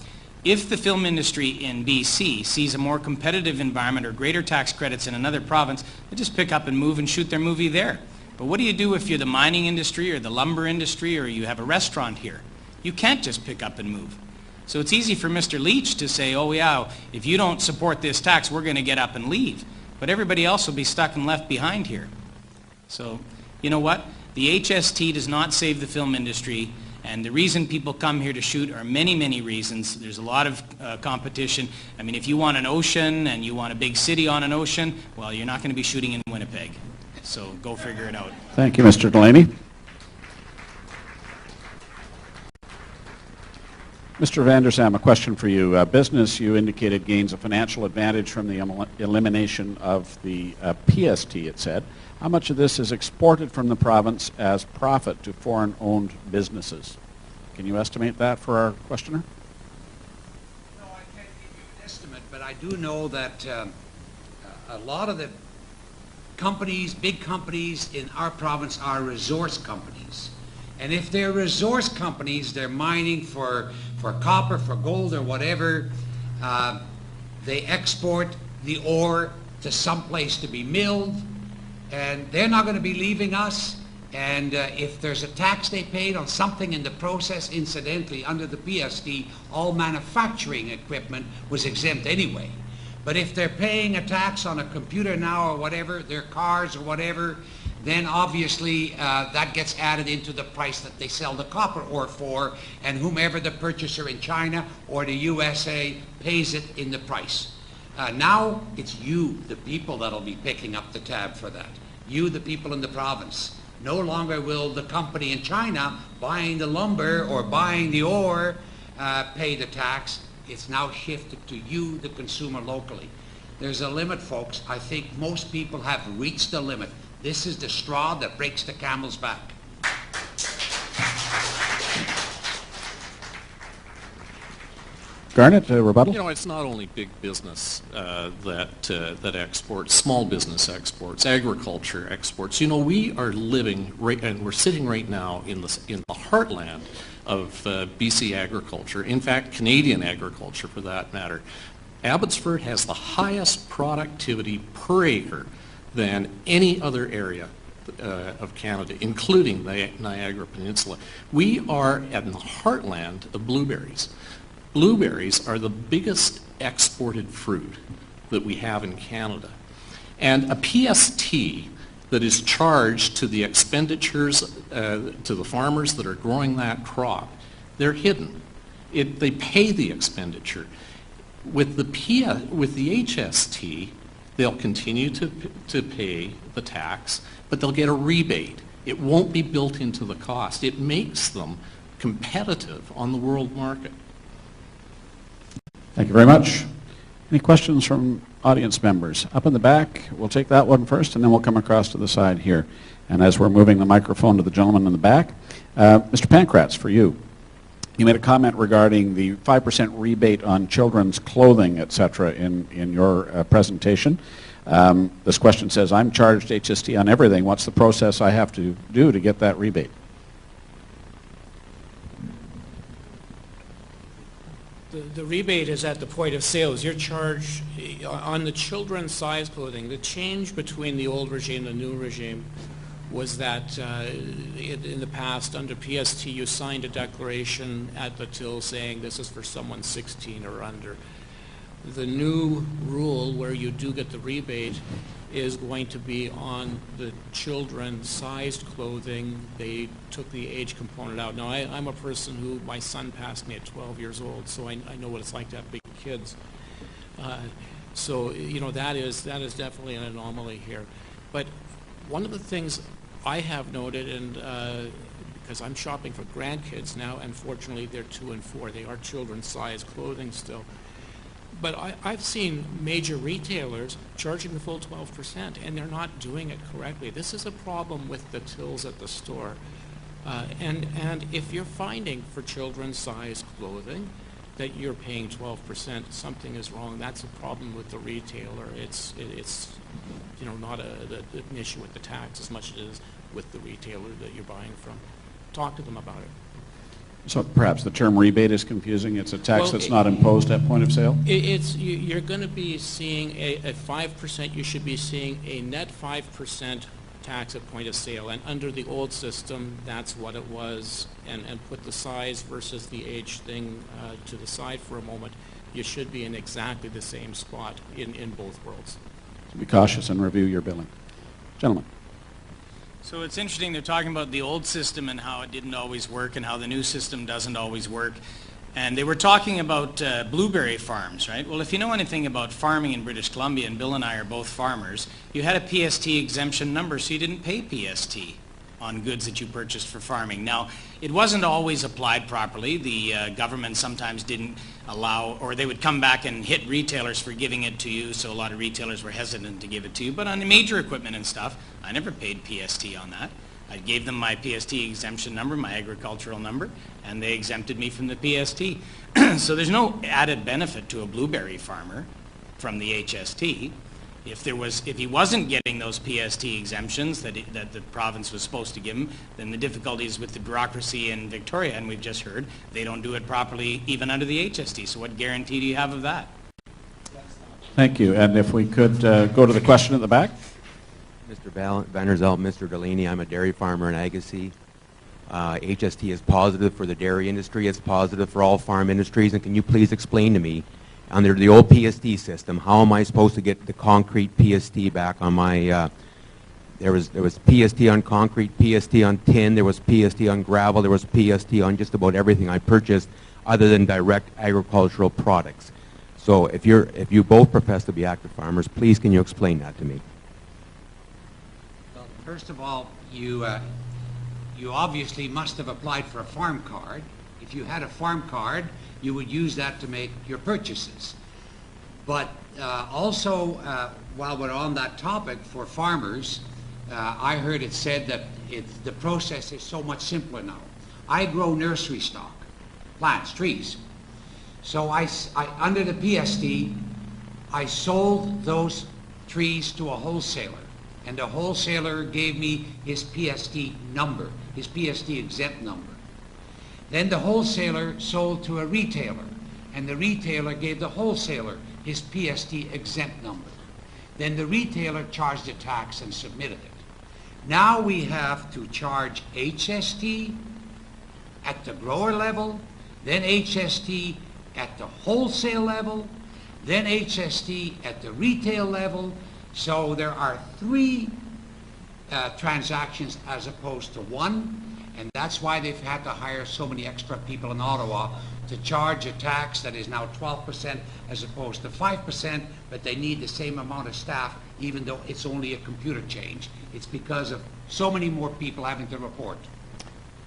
If the film industry in BC sees a more competitive environment or greater tax credits in another province, they just pick up and move and shoot their movie there. But what do you do if you're the mining industry or the lumber industry or you have a restaurant here? You can't just pick up and move. So it's easy for Mr. Leach to say, oh yeah, if you don't support this tax, we're going to get up and leave. But everybody else will be stuck and left behind here. So, you know what? The HST does not save the film industry, and the reason people come here to shoot are many, many reasons. There's a lot of competition. I mean, if you want an ocean and you want a big city on an ocean, well, you're not going to be shooting in Winnipeg. So go figure it out. Thank you, Mr. Delaney. Mr. Vandersam, a question for you. Business, you indicated, gains a financial advantage from the elimination of the PST, it said. How much of this is exported from the province as profit to foreign-owned businesses? Can you estimate that for our questioner? No, I can't give you an estimate, but I do know that a lot of the companies, big companies in our province are resource companies. And if they're resource companies, they're mining for copper, for gold, or whatever. They export the ore to someplace to be milled, and they're not going to be leaving us. And if there's a tax they paid on something in the process, incidentally, under the PST, all manufacturing equipment was exempt anyway. But if they're paying a tax on a computer now or whatever, their cars or whatever, then obviously that gets added into the price that they sell the copper ore for, and whomever the purchaser in China or the USA pays it in the price. Now it's you, the people, that'll be picking up the tab for that. You, the people in the province. No longer will the company in China buying the lumber or buying the ore pay the tax. It's now shifted to you, the consumer, locally. There's a limit, folks. I think most people have reached the limit. This is the straw that breaks the camel's back. Garnet, rebuttal? You know, it's not only big business that exports, small business exports, agriculture exports. You know, we are living right, and we're sitting right now in the heartland of BC agriculture. In fact, Canadian agriculture, for that matter. Abbotsford has the highest productivity per acre than any other area of Canada, including the Niagara Peninsula. We are in the heartland of blueberries. Blueberries are the biggest exported fruit that we have in Canada. And a PST that is charged to the expenditures to the farmers that are growing that crop, they're hidden. They pay the expenditure. With the HST, they'll continue to pay the tax, but they'll get a rebate. It won't be built into the cost. It makes them competitive on the world market. Thank you very much. Any questions from audience members? Up in the back, we'll take that one first, and then we'll come across to the side here. And as we're moving the microphone to the gentleman in the back, Mr. Pankratz, for you. You made a comment regarding the 5% rebate on children's clothing, et cetera, in your presentation. This question says, I'm charged HST on everything. What's the process I have to do to get that rebate? The rebate is at the point of sales. You're charged on the children's size clothing. The change between the old regime and the new regime was that in the past, under PST, you signed a declaration at the till saying this is for someone 16 or under. The new rule where you do get the rebate is going to be on the children's sized clothing. They took the age component out. Now, I'm a person who, my son passed me at 12 years old, so I know what it's like to have big kids. So, you know, that is definitely an anomaly here. But one of the things I have noted, and because I'm shopping for grandkids now, and fortunately they're 2 and 4, they are children's sized clothing still. But I've seen major retailers charging the full 12%, and they're not doing it correctly. This is a problem with the tills at the store. And if you're finding for children's size clothing that you're paying 12%, something is wrong. That's a problem with the retailer. It's you know, not an issue with the tax as much as it is with the retailer that you're buying from. Talk to them about it. So perhaps the term rebate is confusing. It's a tax that's not imposed at point of sale? You're going to be seeing a 5%, you should be seeing a net 5% tax at point of sale. And under the old system, that's what it was. And put the size versus the age thing to the side for a moment. You should be in exactly the same spot in both worlds. So be cautious and review your billing. Gentlemen. So it's interesting, they're talking about the old system and how it didn't always work and how the new system doesn't always work. And they were talking about blueberry farms, right? Well, if you know anything about farming in British Columbia, and Bill and I are both farmers, you had a PST exemption number, so you didn't pay PST on goods that you purchased for farming. Now, it wasn't always applied properly. The government sometimes didn't allow, or they would come back and hit retailers for giving it to you, so a lot of retailers were hesitant to give it to you. But on the major equipment and stuff, I never paid PST on that. I gave them my PST exemption number, my agricultural number, and they exempted me from the PST. So there's no added benefit to a blueberry farmer from the HST. If he wasn't getting those PST exemptions that the province was supposed to give him, then the difficulties with the bureaucracy in Victoria, and we've just heard, they don't do it properly even under the HST. So what guarantee do you have of that? Thank you. And if we could go to the question at the back. Mr. Van der Zelt, Mr. Delaney, I'm a dairy farmer in Agassiz. HST is positive for the dairy industry. It's positive for all farm industries. And can you please explain to me, under the old PST system, how am I supposed to get the concrete PST back on my, there was PST on concrete, PST on tin, there was PST on gravel, there was PST on just about everything I purchased other than direct agricultural products. So if you both profess to be active farmers, please can you explain that to me? Well, first of all, you obviously must have applied for a farm card. If you had a farm card, you would use that to make your purchases. But also, while we're on that topic for farmers, I heard it said that the process is so much simpler now. I grow nursery stock, plants, trees. So I under the PST, I sold those trees to a wholesaler. And the wholesaler gave me his PST number, his PST exempt number. Then the wholesaler sold to a retailer, and the retailer gave the wholesaler his PST exempt number. Then the retailer charged a tax and submitted it. Now we have to charge HST at the grower level, then HST at the wholesale level, then HST at the retail level. So there are 3 transactions as opposed to 1. And that's why they've had to hire so many extra people in Ottawa to charge a tax that is now 12% as opposed to 5%, but they need the same amount of staff even though it's only a computer change. It's because of so many more people having to report.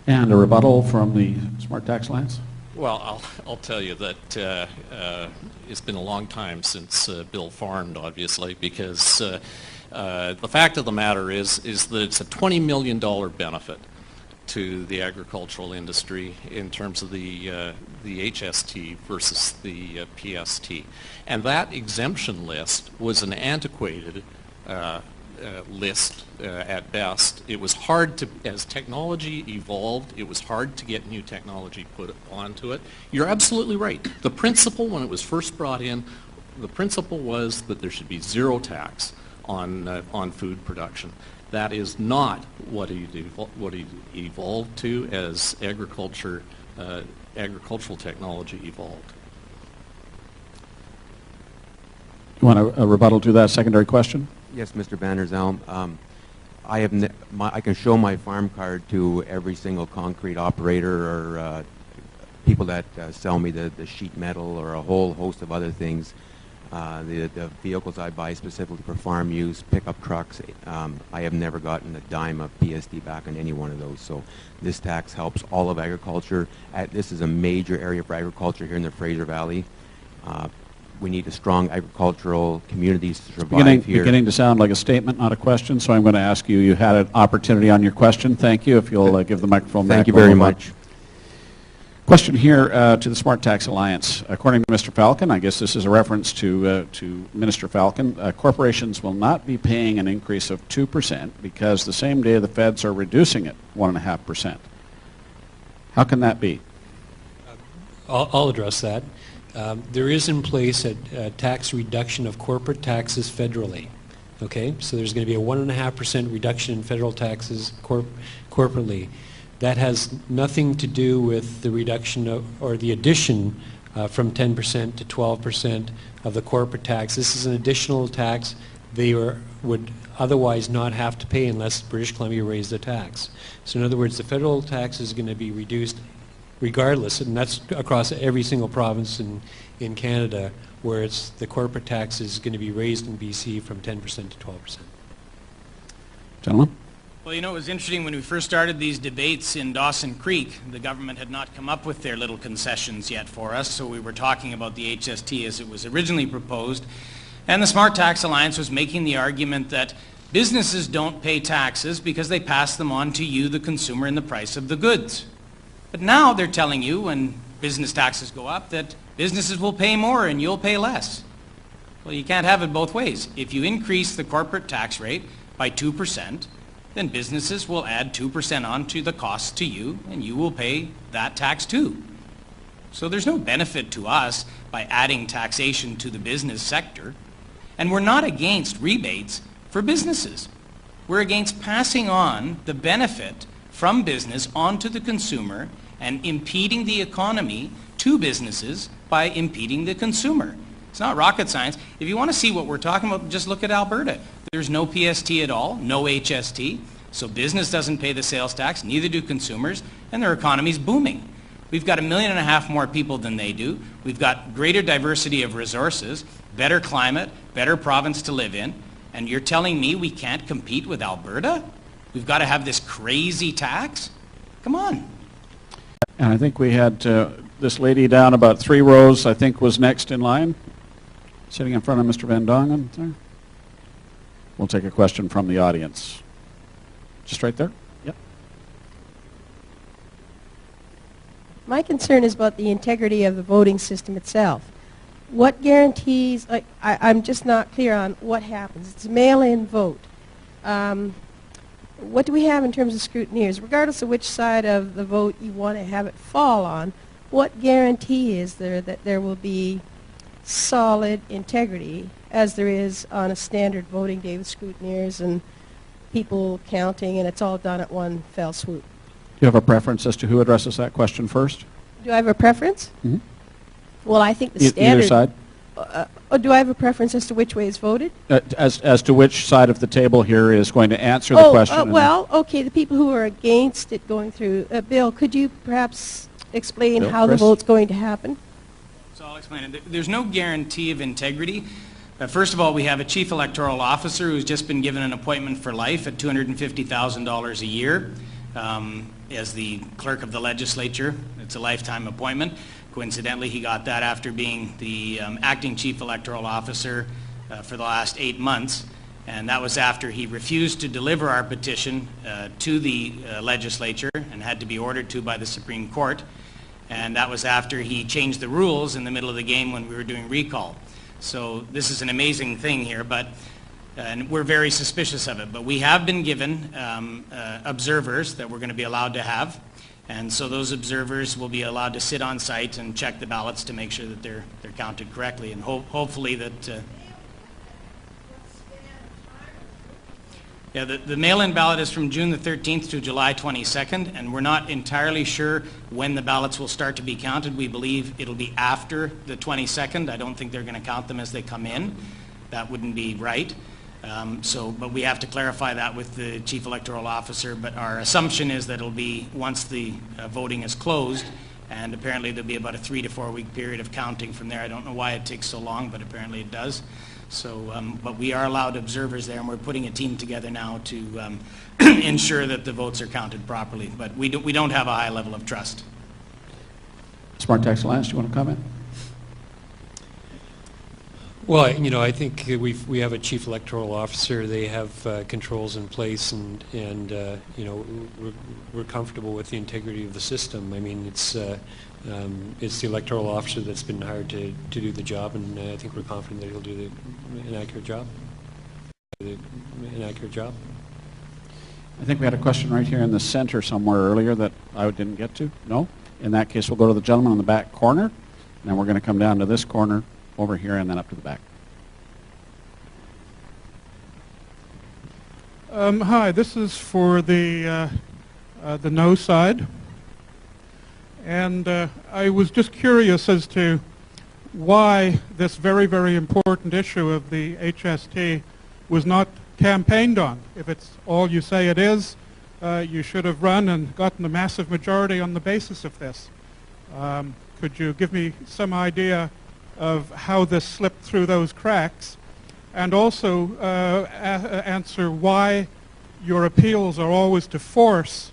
And a rebuttal from the Smart Tax Alliance? Well, I'll tell you that it's been a long time since Bill farmed, obviously, because the fact of the matter is that it's a $20 million benefit to the agricultural industry in terms of the HST versus the PST. And that exemption list was an antiquated list at best. It was hard to, as technology evolved, it was hard to get new technology put onto it. You're absolutely right. The principle when it was first brought in, the principle was that there should be zero tax on food production. That is not what it evolved to as agricultural technology evolved. You want a rebuttal to that secondary question? Yes, Mr. Vanderzalm. I can show my farm card to every single concrete operator or people that sell me the sheet metal or a whole host of other things. The vehicles I buy specifically for farm use, pickup trucks, I have never gotten a dime of PST back on any one of those. So this tax helps all of agriculture. This is a major area for agriculture here in the Fraser Valley. We need a strong agricultural community to survive here. Beginning to sound like a statement, not a question, so I'm going to ask you, you had an opportunity on your question. Thank you. If you'll give the microphone back. Thank you very much. Question here to the Smart Tax Alliance. According to Mr. Falcon, I guess this is a reference to Minister Falcon, corporations will not be paying an increase of 2% because the same day the feds are reducing it 1.5%. How can that be? I'll address that. There is in place a tax reduction of corporate taxes federally. Okay, so there's going to be a 1.5% reduction in federal taxes corporately. That has nothing to do with the reduction or the addition from 10% to 12% of the corporate tax. This is an additional tax they would otherwise not have to pay unless British Columbia raised the tax. So in other words, the federal tax is going to be reduced regardless, and that's across every single province in Canada, where the corporate tax is going to be raised in BC from 10% to 12%. Gentlemen? Well, you know, it was interesting when we first started these debates in Dawson Creek, the government had not come up with their little concessions yet for us, so we were talking about the HST as it was originally proposed, and the Smart Tax Alliance was making the argument that businesses don't pay taxes because they pass them on to you, the consumer, in the price of the goods. But now they're telling you, when business taxes go up, that businesses will pay more and you'll pay less. Well, you can't have it both ways. If you increase the corporate tax rate by 2%, then businesses will add 2% onto the cost to you, and you will pay that tax too. So there's no benefit to us by adding taxation to the business sector. And we're not against rebates for businesses. We're against passing on the benefit from business onto the consumer and impeding the economy to businesses by impeding the consumer. It's not rocket science. If you want to see what we're talking about, just look at Alberta. There's no PST at all, no HST, so business doesn't pay the sales tax, neither do consumers, and their economy's booming. We've got 1.5 million more people than they do. We've got greater diversity of resources, better climate, better province to live in, and you're telling me we can't compete with Alberta? We've got to have this crazy tax? Come on. And I think we had this lady down about 3 rows, I think, was next in line, sitting in front of Mr. Van Dongen there. We'll take a question from the audience. Just right there? Yep. My concern is about the integrity of the voting system itself. What guarantees, I'm just not clear on what happens. It's a mail-in vote. What do we have in terms of scrutineers? Regardless of which side of the vote you want to have it fall on, what guarantee is there that there will be solid integrity as there is on a standard voting day with scrutineers and people counting, and it's all done at one fell swoop? Do you have a preference as to who addresses that question first? Do I have a preference? Mm-hmm. Well, I think the standard... Either side? Do I have a preference as to which way is voted? As to which side of the table here is going to answer the question? Well, okay, the people who are against it going through. Bill, could you perhaps explain how the vote's going to happen? So I'll explain it. There's no guarantee of integrity. First of all, we have a chief electoral officer who's just been given an appointment for life at $250,000 a year. as the clerk of the legislature. It's a lifetime appointment. Coincidentally, he got that after being the acting chief electoral officer for the last 8 months. And that was after he refused to deliver our petition to the legislature and had to be ordered to by the Supreme Court. And that was after he changed the rules in the middle of the game when we were doing recall. So this is an amazing thing here, but and we're very suspicious of it. But we have been given observers that we're going to be allowed to have. And so those observers will be allowed to sit on site and check the ballots to make sure that they're counted correctly. And hopefully that... Yeah, the mail-in ballot is from June the 13th to July 22nd, and we're not entirely sure when the ballots will start to be counted. We believe it'll be after the 22nd. I don't think they're going to count them as they come in. That wouldn't be right. But we have to clarify that with the Chief Electoral Officer. But our assumption is that it'll be once the voting is closed, and apparently there'll be about a 3 to 4 week period of counting from there. I don't know why it takes so long, but apparently it does. So, but we are allowed observers there, and we're putting a team together now to ensure that the votes are counted properly. But we don't have a high level of trust. Smart Tax Alliance, do you want to comment? Well, I think we have a chief electoral officer. They have controls in place, and we're comfortable with the integrity of the system. I mean, it's the electoral officer that's been hired to do the job, and I think we're confident that he'll do an accurate job. I think we had a question right here in the center somewhere earlier that I didn't get to. No? In that case, we'll go to the gentleman in the back corner, and then we're going to come down to this corner over here and then up to the back. Hi, this is for the no side. And I was just curious as to why this very, very important issue of the HST was not campaigned on. If it's all you say it is, you should have run and gotten a massive majority on the basis of this. Could you give me some idea of how this slipped through those cracks? And also answer why your appeals are always to force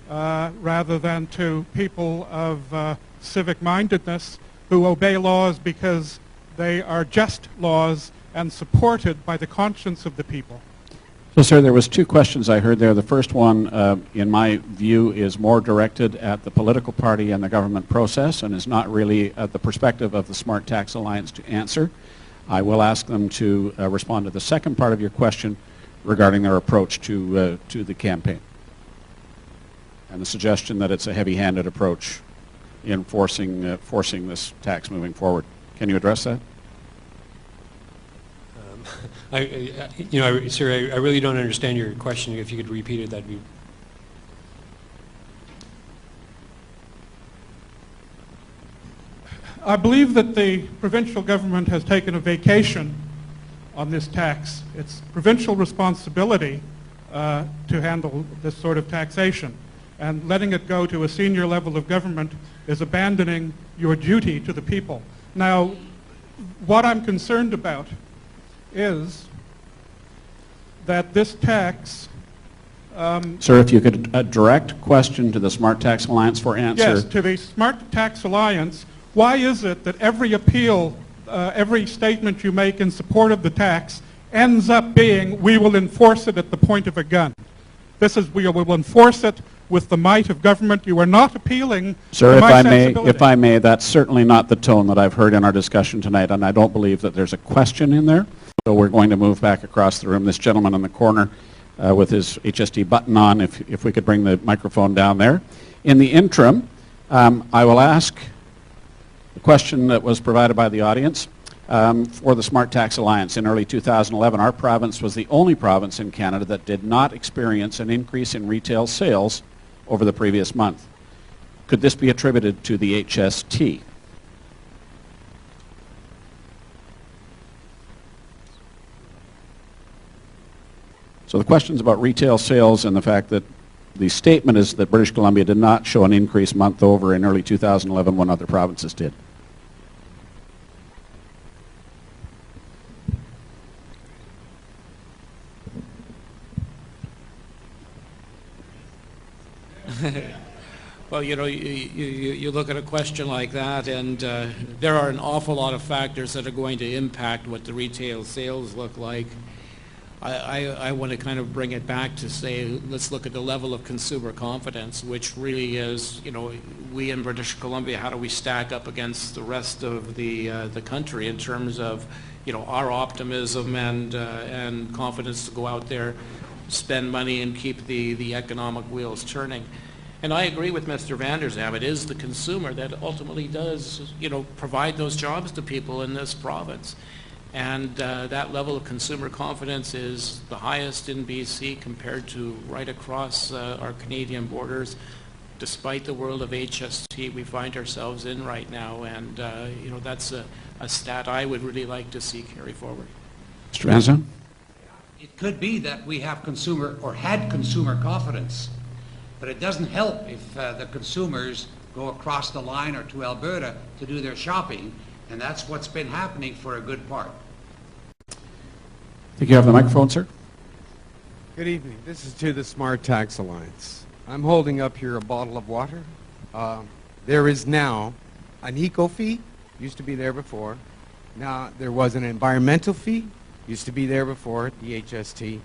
rather than to people of civic-mindedness who obey laws because they are just laws and supported by the conscience of the people. So, sir, there was two questions I heard there. The first one, in my view, is more directed at the political party and the government process and is not really at the perspective of the Smart Tax Alliance to answer. I will ask them to respond to the second part of your question regarding their approach to the campaign and the suggestion that it's a heavy-handed approach in forcing this tax moving forward. Can you address that? Sir, I really don't understand your question. If you could repeat it, that'd be... I believe that the provincial government has taken a vacation on this tax. It's provincial responsibility to handle this sort of taxation. And letting it go to a senior level of government is abandoning your duty to the people. Now, what I'm concerned about is that this tax... Sir, if you could a direct question to the Smart Tax Alliance for answer. Yes, to the Smart Tax Alliance. Why is it that every appeal, every statement you make in support of the tax ends up being, we will enforce it at the point of a gun? This is, we will enforce it with the might of government. You are not appealing Sir, to my sensibility. if I may, that's certainly not the tone that I've heard in our discussion tonight, and I don't believe that there's a question in there. So we're going to move back across the room. This gentleman in the corner with his HST button on, if we could bring the microphone down there. In the interim, I will ask the question that was provided by the audience for the Smart Tax Alliance. In early 2011, our province was the only province in Canada that did not experience an increase in retail sales over the previous month. Could this be attributed to the HST? So the question's about retail sales and the fact that the statement is that British Columbia did not show an increase month over in early 2011 when other provinces did. Well, you look at a question like that, and there are an awful lot of factors that are going to impact what the retail sales look like. I want to kind of bring it back to say, let's look at the level of consumer confidence, which really is, we in British Columbia, how do we stack up against the rest of the country in terms of, our optimism and confidence to go out there, spend money, and keep the economic wheels turning. And I agree with Mr. Vanderzam. It is the consumer that ultimately does, provide those jobs to people in this province. And that level of consumer confidence is the highest in BC compared to right across our Canadian borders, despite the world of HST we find ourselves in right now. And, that's a stat I would really like to see carry forward. Mr. Vanderzam? It could be that we have consumer or had consumer confidence, but it doesn't help if the consumers go across the line or to Alberta to do their shopping, and that's what's been happening for a good part. I think you have the microphone, sir. Good evening. This is to the Smart Tax Alliance. I'm holding up here a bottle of water. There is now an eco fee, used to be there before. Now there was an environmental fee, used to be there before, the HST.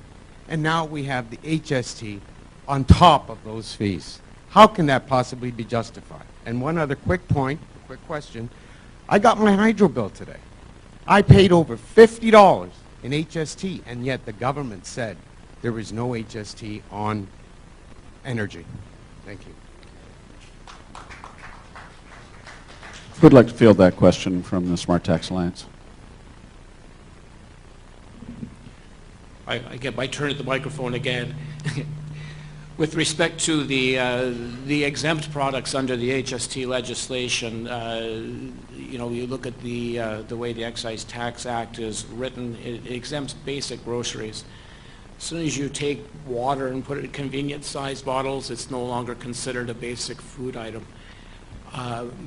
And now we have the HST on top of those fees. How can that possibly be justified? And one other quick question. I got my hydro bill today. I paid over $50 in HST, and yet the government said there was no HST on energy. Thank you. Who would like to field that question from the Smart Tax Alliance? I get my turn at the microphone again. With respect to the exempt products under the HST legislation, you look at the way the Excise Tax Act is written, it exempts basic groceries. As soon as you take water and put it in convenience-sized bottles, it's no longer considered a basic food item.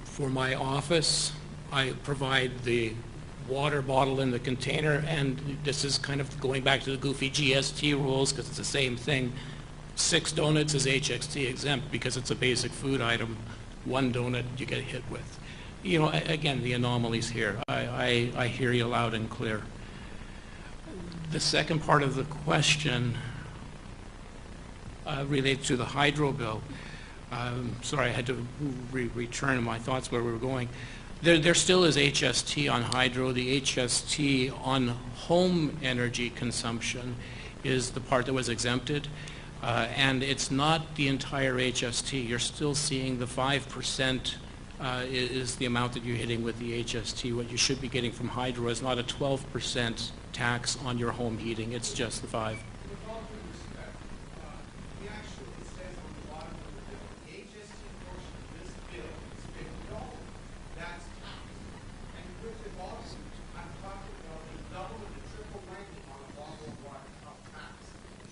For my office, I provide the water bottle in the container, and this is kind of going back to the goofy GST rules because it's the same thing. 6 donuts is HST exempt because it's a basic food item. 1 donut you get hit with. Again, the anomalies here. I hear you loud and clear. The second part of the question relates to the hydro bill. Sorry, I had to return my thoughts where we were going. There still is HST on hydro. The HST on home energy consumption is the part that was exempted. And it's not the entire HST. You're still seeing the 5% is the amount that you're hitting with the HST. What you should be getting from hydro is not a 12% tax on your home heating. It's just the 5%.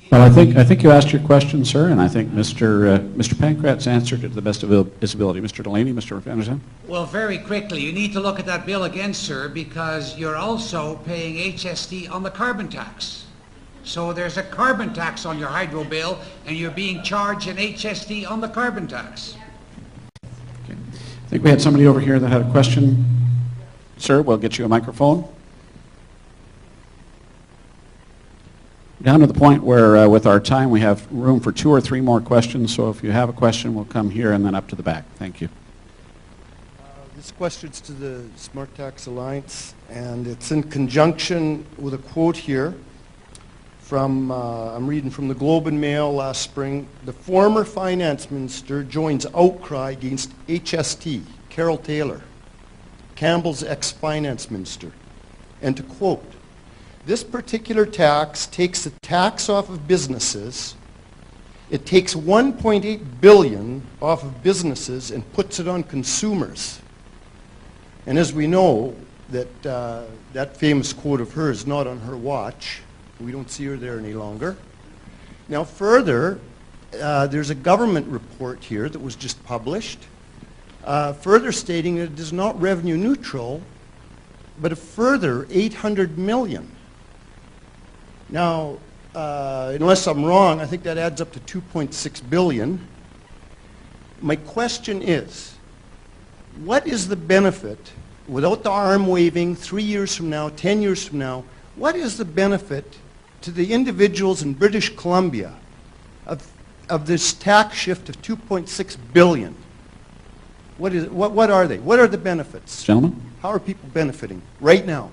Well, I think you asked your question, sir, and I think Mr. Pankratz answered it to the best of his ability. Mr. Delaney, Mr. Vanderzam? Well, very quickly, you need to look at that bill again, sir, because you're also paying HST on the carbon tax. So there's a carbon tax on your hydro bill, and you're being charged an HST on the carbon tax. Okay. I think we had somebody over here that had a question. Sir, we'll get you a microphone. Down to the point where, with our time, we have room for 2 or 3 more questions. So if you have a question, we'll come here and then up to the back. Thank you. This question's to the Smart Tax Alliance, and it's in conjunction with a quote here from, I'm reading from the Globe and Mail last spring. The former finance minister joins outcry against HST, Carol Taylor, Campbell's ex-finance minister. And to quote, this particular tax takes the tax off of businesses. It takes $1.8 billion off of businesses and puts it on consumers. And as we know, that that famous quote of hers is not on her watch. We don't see her there any longer. Now further, there's a government report here that was just published, further stating that it is not revenue neutral, but a further $800 million. Now, unless I'm wrong, I think that adds up to $2.6 billion. My question is, what is the benefit, without the arm waving, 3 years from now, 10 years from now, what is the benefit to the individuals in British Columbia of this tax shift of $2.6 billion? What are they? What are the benefits? Gentlemen? How are people benefiting right now?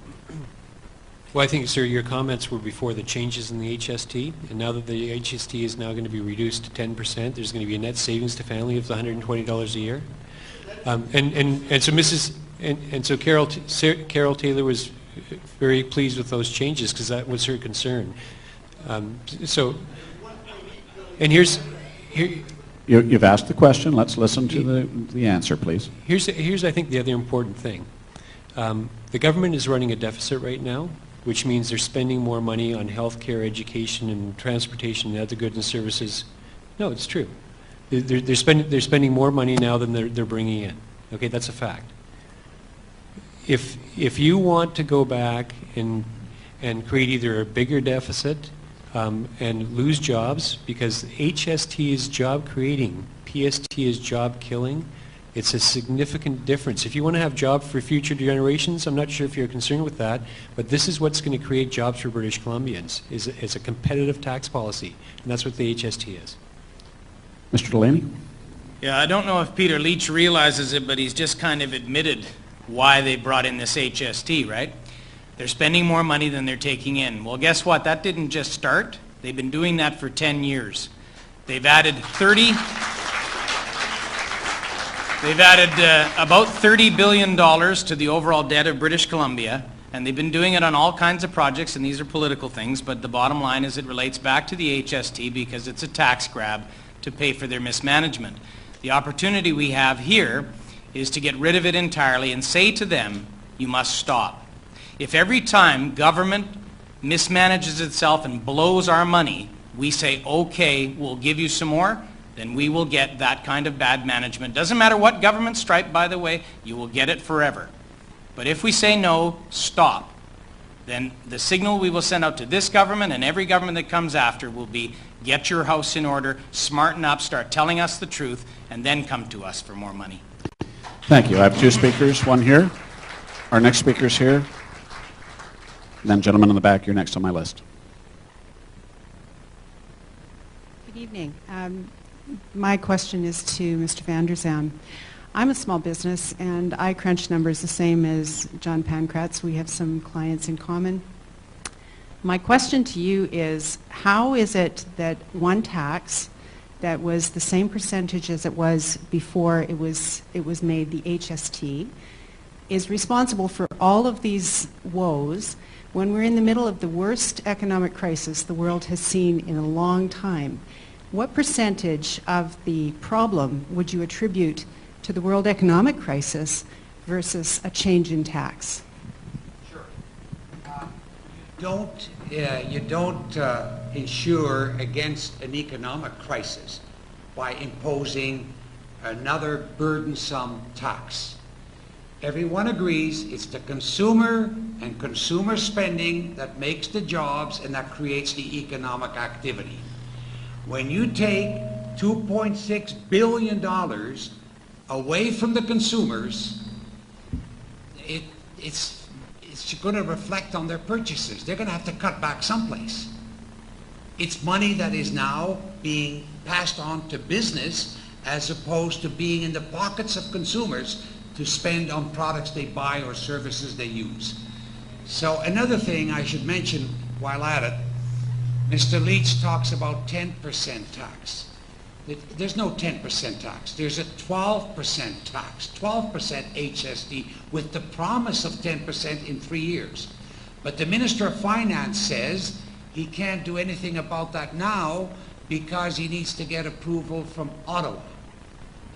Well, I think, sir, your comments were before the changes in the HST, and now that the HST is now going to be reduced to 10%, there's going to be a net savings to family of $120 a year. So Carol Taylor was very pleased with those changes because that was her concern. You've asked the question. Let's listen to the answer, please. Here's I think the other important thing. The government is running a deficit right now, which means they're spending more money on health care, education, and transportation and other goods and services. No, it's true. They're spending more money now than they're bringing in. Okay, that's a fact. If you want to go back and create either a bigger deficit and lose jobs, because HST is job creating, PST is job killing, it's a significant difference. If you want to have jobs for future generations, I'm not sure if you're concerned with that, but this is what's going to create jobs for British Columbians, is a competitive tax policy, and that's what the HST is. Mr. Delaney? Yeah, I don't know if Peter Leach realizes it, but he's just kind of admitted why they brought in this HST, right? They're spending more money than they're taking in. Well, guess what? That didn't just start. They've been doing that for 10 years. They've added about $30 billion to the overall debt of British Columbia, and they've been doing it on all kinds of projects, and these are political things, but the bottom line is it relates back to the HST because it's a tax grab to pay for their mismanagement. The opportunity we have here is to get rid of it entirely and say to them, you must stop. If every time government mismanages itself and blows our money, we say, okay, we'll give you some more, then we will get that kind of bad management. Doesn't matter what government stripe, by the way, you will get it forever. But if we say no, stop, then the signal we will send out to this government and every government that comes after will be, get your house in order, smarten up, start telling us the truth, and then come to us for more money. Thank you. I have two speakers, one here. Our next speaker's here. And then gentleman in the back, you're next on my list. Good evening. My question is to Mr. Van der Zaan. I'm a small business, and I crunch numbers the same as John Pankratz. We have some clients in common. My question to you is, how is it that one tax that was the same percentage as it was before it was made, the HST, is responsible for all of these woes when we're in the middle of the worst economic crisis the world has seen in a long time? What percentage of the problem would you attribute to the world economic crisis versus a change in tax? Sure. You don't insure against an economic crisis by imposing another burdensome tax. Everyone agrees it's the consumer and consumer spending that makes the jobs and that creates the economic activity. When you take $2.6 billion away from the consumers, it's going to reflect on their purchases. They're going to have to cut back someplace. It's money that is now being passed on to business as opposed to being in the pockets of consumers to spend on products they buy or services they use. So another thing I should mention while at it, Mr. Leach talks about 10% tax. There's no 10% tax. There's a 12% tax, 12% HST with the promise of 10% in 3 years. But the Minister of Finance says he can't do anything about that now because he needs to get approval from Ottawa.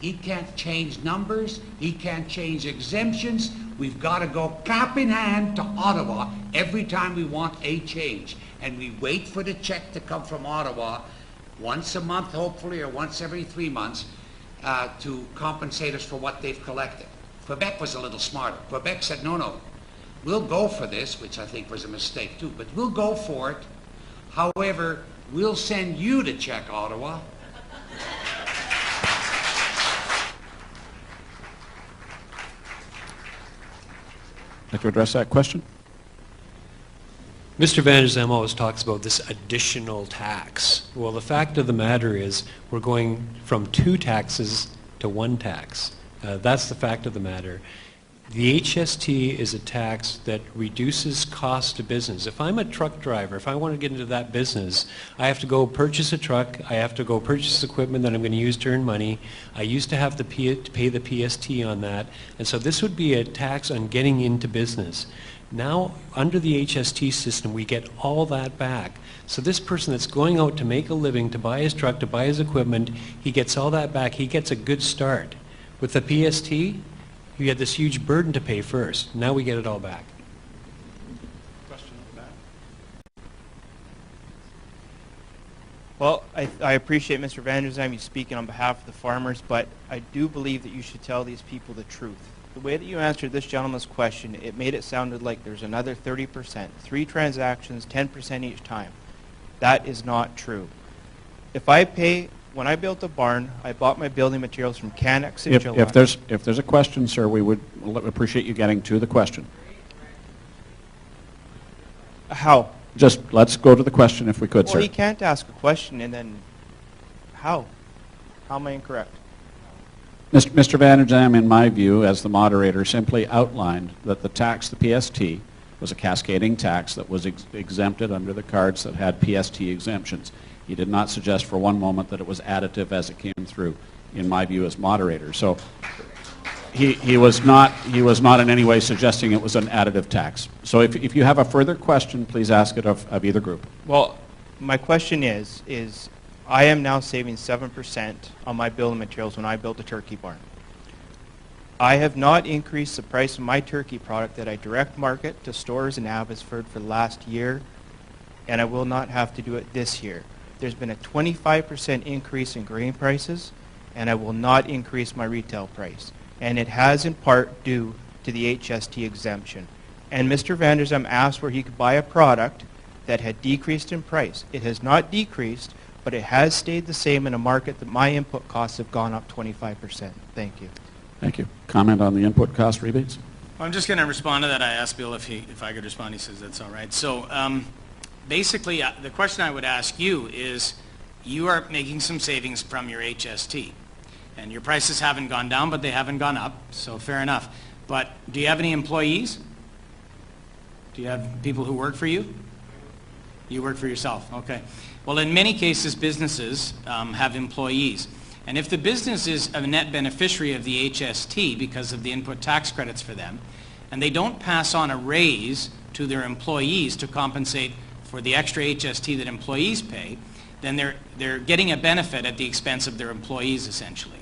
He can't change numbers. He can't change exemptions. We've got to go cap in hand to Ottawa every time we want a change. And we wait for the check to come from Ottawa once a month, hopefully, or once every 3 months to compensate us for what they've collected. Quebec was a little smarter. Quebec said, no, we'll go for this, which I think was a mistake too, but we'll go for it. However, we'll send you to check, Ottawa. like to address that question? Mr. Van der Zalm always talks about this additional tax. Well, the fact of the matter is we're going from 2 taxes to 1 tax. That's the fact of the matter. The HST is a tax that reduces cost to business. If I'm a truck driver, if I want to get into that business, I have to go purchase a truck, I have to go purchase equipment that I'm going to use to earn money. I used to have to pay the PST on that. And so this would be a tax on getting into business. Now, under the HST system, we get all that back. So this person that's going out to make a living, to buy his truck, to buy his equipment, he gets all that back. He gets a good start. With the PST, you had this huge burden to pay first. Now we get it all back. Question on that. Well, I appreciate Mr. Van der Zalm, you speaking on behalf of the farmers, but I do believe that you should tell these people the truth. The way that you answered this gentleman's question, it made it sounded like there's another 30%, 3 transactions, 10% each time. That is not true. If I pay, when I built a barn, I bought my building materials from Canex in July. If there's a question, sir, we would appreciate you getting to the question. How? Just let's go to the question if we could, Well, sir. he can't ask a question and then, how? How am I incorrect? Mr. Van der Zalm, in my view, as the moderator, simply outlined that the tax, the PST, was a cascading tax that was exempted under the cards that had PST exemptions. He did not suggest for one moment that it was additive as it came through, in my view, as moderator. So he was not in any way suggesting it was an additive tax. So if you have a further question, please ask it of either group. Well, my question is I am now saving 7% on my building materials when I built a turkey barn. I have not increased the price of my turkey product that I direct market to stores in Abbotsford for the last year, and I will not have to do it this year. There's been a 25% increase in grain prices, and I will not increase my retail price. And it has in part due to the HST exemption. And Mr. Van der Zalm asked where he could buy a product that had decreased in price. It has not decreased, but it has stayed the same in a market that my input costs have gone up 25%. Thank you. Thank you. Comment on the input cost rebates? I'm just going to respond to that. I asked Bill if I could respond. He says that's all right. So basically, the question I would ask you is, you are making some savings from your HST. And your prices haven't gone down, but they haven't gone up, so fair enough. But do you have any employees? Do you have people who work for you? You work for yourself, okay. Well, in many cases, businesses have employees. And if the business is a net beneficiary of the HST because of the input tax credits for them, and they don't pass on a raise to their employees to compensate for the extra HST that employees pay, then they're getting a benefit at the expense of their employees, essentially.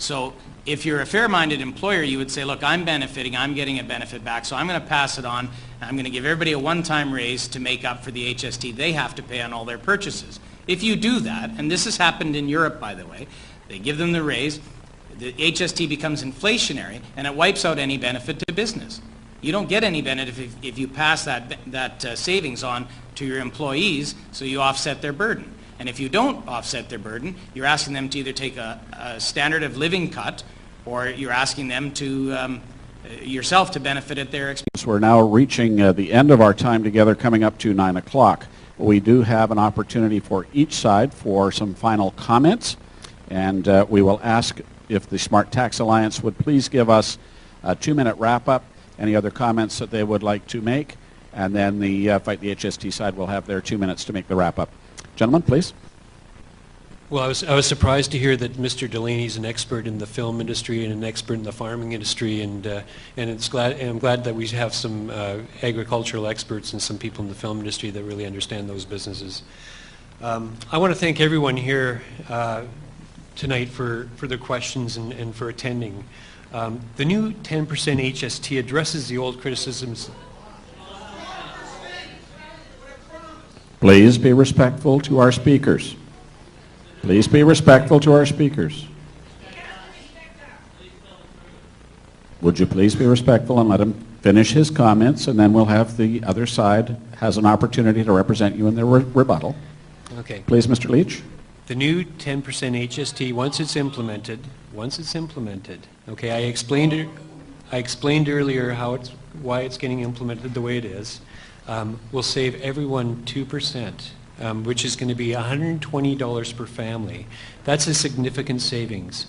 So if you're a fair-minded employer, you would say, look, I'm benefiting, I'm getting a benefit back, so I'm going to pass it on, and I'm going to give everybody a one-time raise to make up for the HST they have to pay on all their purchases. If you do that, and this has happened in Europe, by the way, they give them the raise, the HST becomes inflationary, and it wipes out any benefit to business. You don't get any benefit if you pass that savings on to your employees, so you offset their burden. And if you don't offset their burden, you're asking them to either take a standard of living cut, or you're asking them to yourself to benefit at their expense. We're now reaching the end of our time together, coming up to 9 o'clock. We do have an opportunity for each side for some final comments, and we will ask if the Smart Tax Alliance would please give us a 2-minute wrap-up, any other comments that they would like to make, and then the Fight the HST side will have their 2 minutes to make the wrap-up. Gentlemen, please. Well, I was surprised to hear that Mr. Delaney is an expert in the film industry and an expert in the farming industry, and I'm glad that we have some agricultural experts and some people in the film industry that really understand those businesses. I want to thank everyone here tonight for their questions and for attending. The new 10% HST addresses the old criticisms. Please be respectful to our speakers. Please be respectful to our speakers. Would you please be respectful and let him finish his comments, and then we'll have the other side has an opportunity to represent you in their rebuttal. Okay. Please, Mr. Leach. The new 10% HST, once it's implemented, okay, I explained earlier how it's why it's getting implemented the way it is, will save everyone 2%, which is going to be $120 per family. That's a significant savings.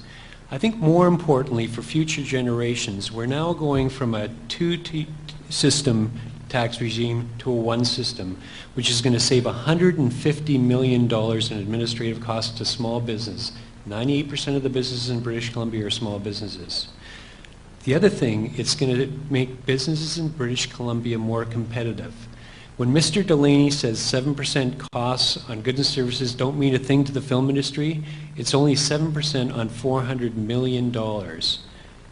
I think more importantly for future generations, we're now going from a two-system tax regime to a one system, which is going to save $150 million in administrative costs to small business. 98% of the businesses in British Columbia are small businesses. The other thing, it's going to make businesses in British Columbia more competitive. When Mr. Delaney says 7% costs on goods and services don't mean a thing to the film industry, it's only 7% on $400 million.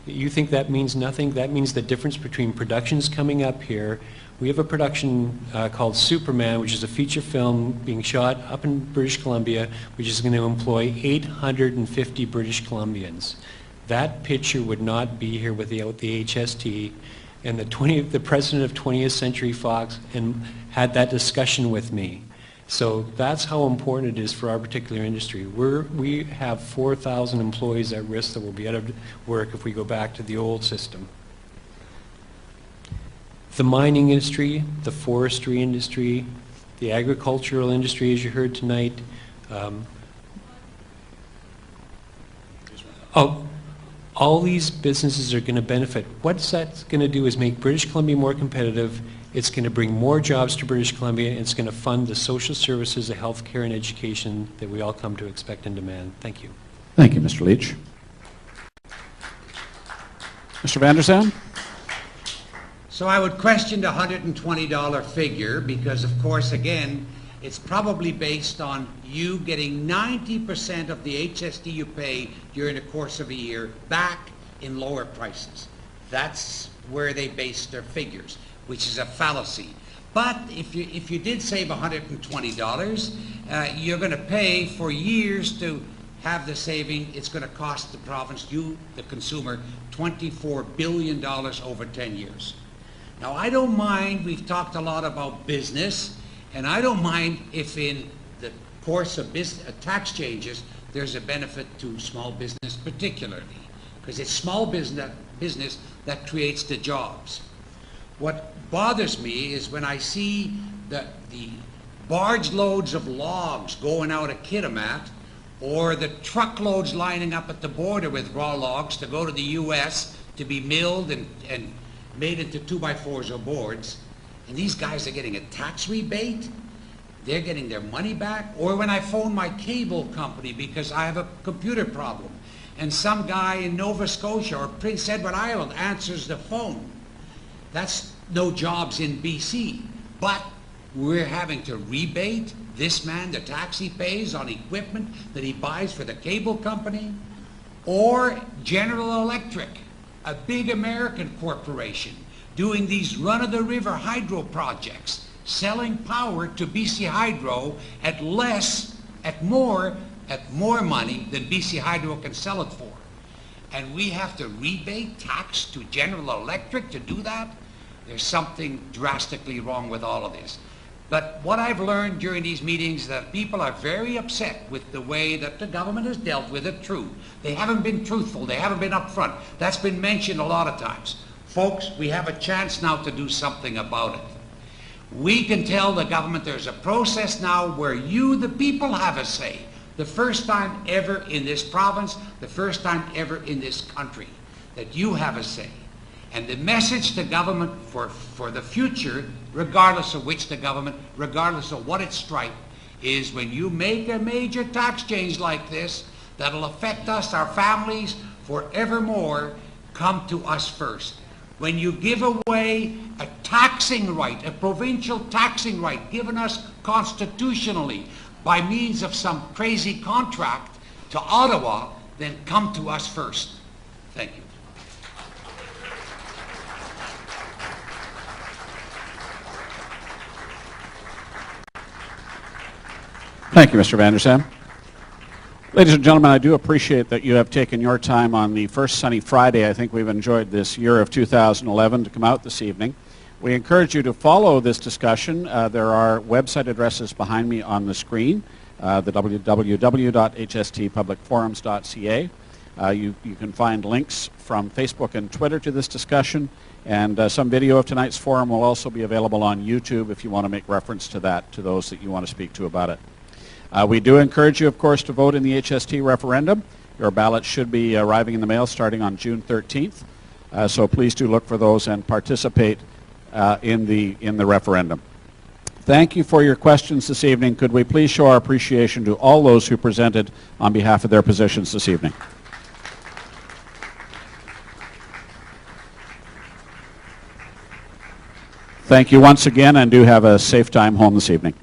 You think that means nothing? That means the difference between productions coming up here. We have a production called Superman, which is a feature film being shot up in British Columbia, which is going to employ 850 British Columbians. That picture would not be here without the HST. And the president of 20th Century Fox had that discussion with me. So that's how important it is for our particular industry. We have 4,000 employees at risk that will be out of work if we go back to the old system. The mining industry, the forestry industry, the agricultural industry, as you heard tonight, all these businesses are going to benefit. What that's going to do is make British Columbia more competitive. It's going to bring more jobs to British Columbia, and it's going to fund the social services, the health care, and education that we all come to expect and demand. Thank you. Thank you, Mr. Leach. Mr. Van der Zaan? So I would question the $120 figure because, of course, again, it's probably based on you getting 90% of the HST you pay during the course of a year back in lower prices. That's where they base their figures, which is a fallacy. But if you did save $120, you're going to pay for years to have the saving. It's going to cost the province, you, the consumer, $24 billion over 10 years. Now, I don't mind, we've talked a lot about business, and I don't mind if in the course of tax changes, there's a benefit to small business particularly, because it's small business that creates the jobs. What bothers me is when I see the barge loads of logs going out of Kitimat, or the truckloads lining up at the border with raw logs to go to the U.S. to be milled and made into 2x4s or boards, and these guys are getting a tax rebate, they're getting their money back. Or when I phone my cable company because I have a computer problem, and some guy in Nova Scotia or Prince Edward Island answers the phone. That's no jobs in BC, but we're having to rebate this man the tax he pays on equipment that he buys for the cable company. Or General Electric, a big American corporation, doing these run-of-the-river hydro projects, selling power to BC Hydro at more money than BC Hydro can sell it for. And we have to rebate tax to General Electric to do that? There's something drastically wrong with all of this. But what I've learned during these meetings is that people are very upset with the way that the government has dealt with it. True. They haven't been truthful. They haven't been upfront. That's been mentioned a lot of times. Folks, we have a chance now to do something about it. We can tell the government there's a process now where you, the people, have a say. The first time ever in this province, the first time ever in this country, that you have a say. And the message to government for the future, regardless of which the government, regardless of what its stripe, is when you make a major tax change like this, that'll affect us, our families, forevermore, come to us first. When you give away a taxing right, a provincial taxing right given us constitutionally by means of some crazy contract to Ottawa, then come to us first. Thank you. Thank you, Mr. Van der Zaan. Ladies and gentlemen, I do appreciate that you have taken your time on the first sunny Friday I think we've enjoyed this year of 2011 to come out this evening. We encourage you to follow this discussion. There are website addresses behind me on the screen, the www.hstpublicforums.ca. You can find links from Facebook and Twitter to this discussion, and some video of tonight's forum will also be available on YouTube if you want to make reference to that, to those that you want to speak to about it. We do encourage you, of course, to vote in the HST referendum. Your ballot should be arriving in the mail starting on June 13th, so please do look for those and participate in the referendum. Thank you for your questions this evening. Could we please show our appreciation to all those who presented on behalf of their positions this evening? Thank you once again, and do have a safe time home this evening.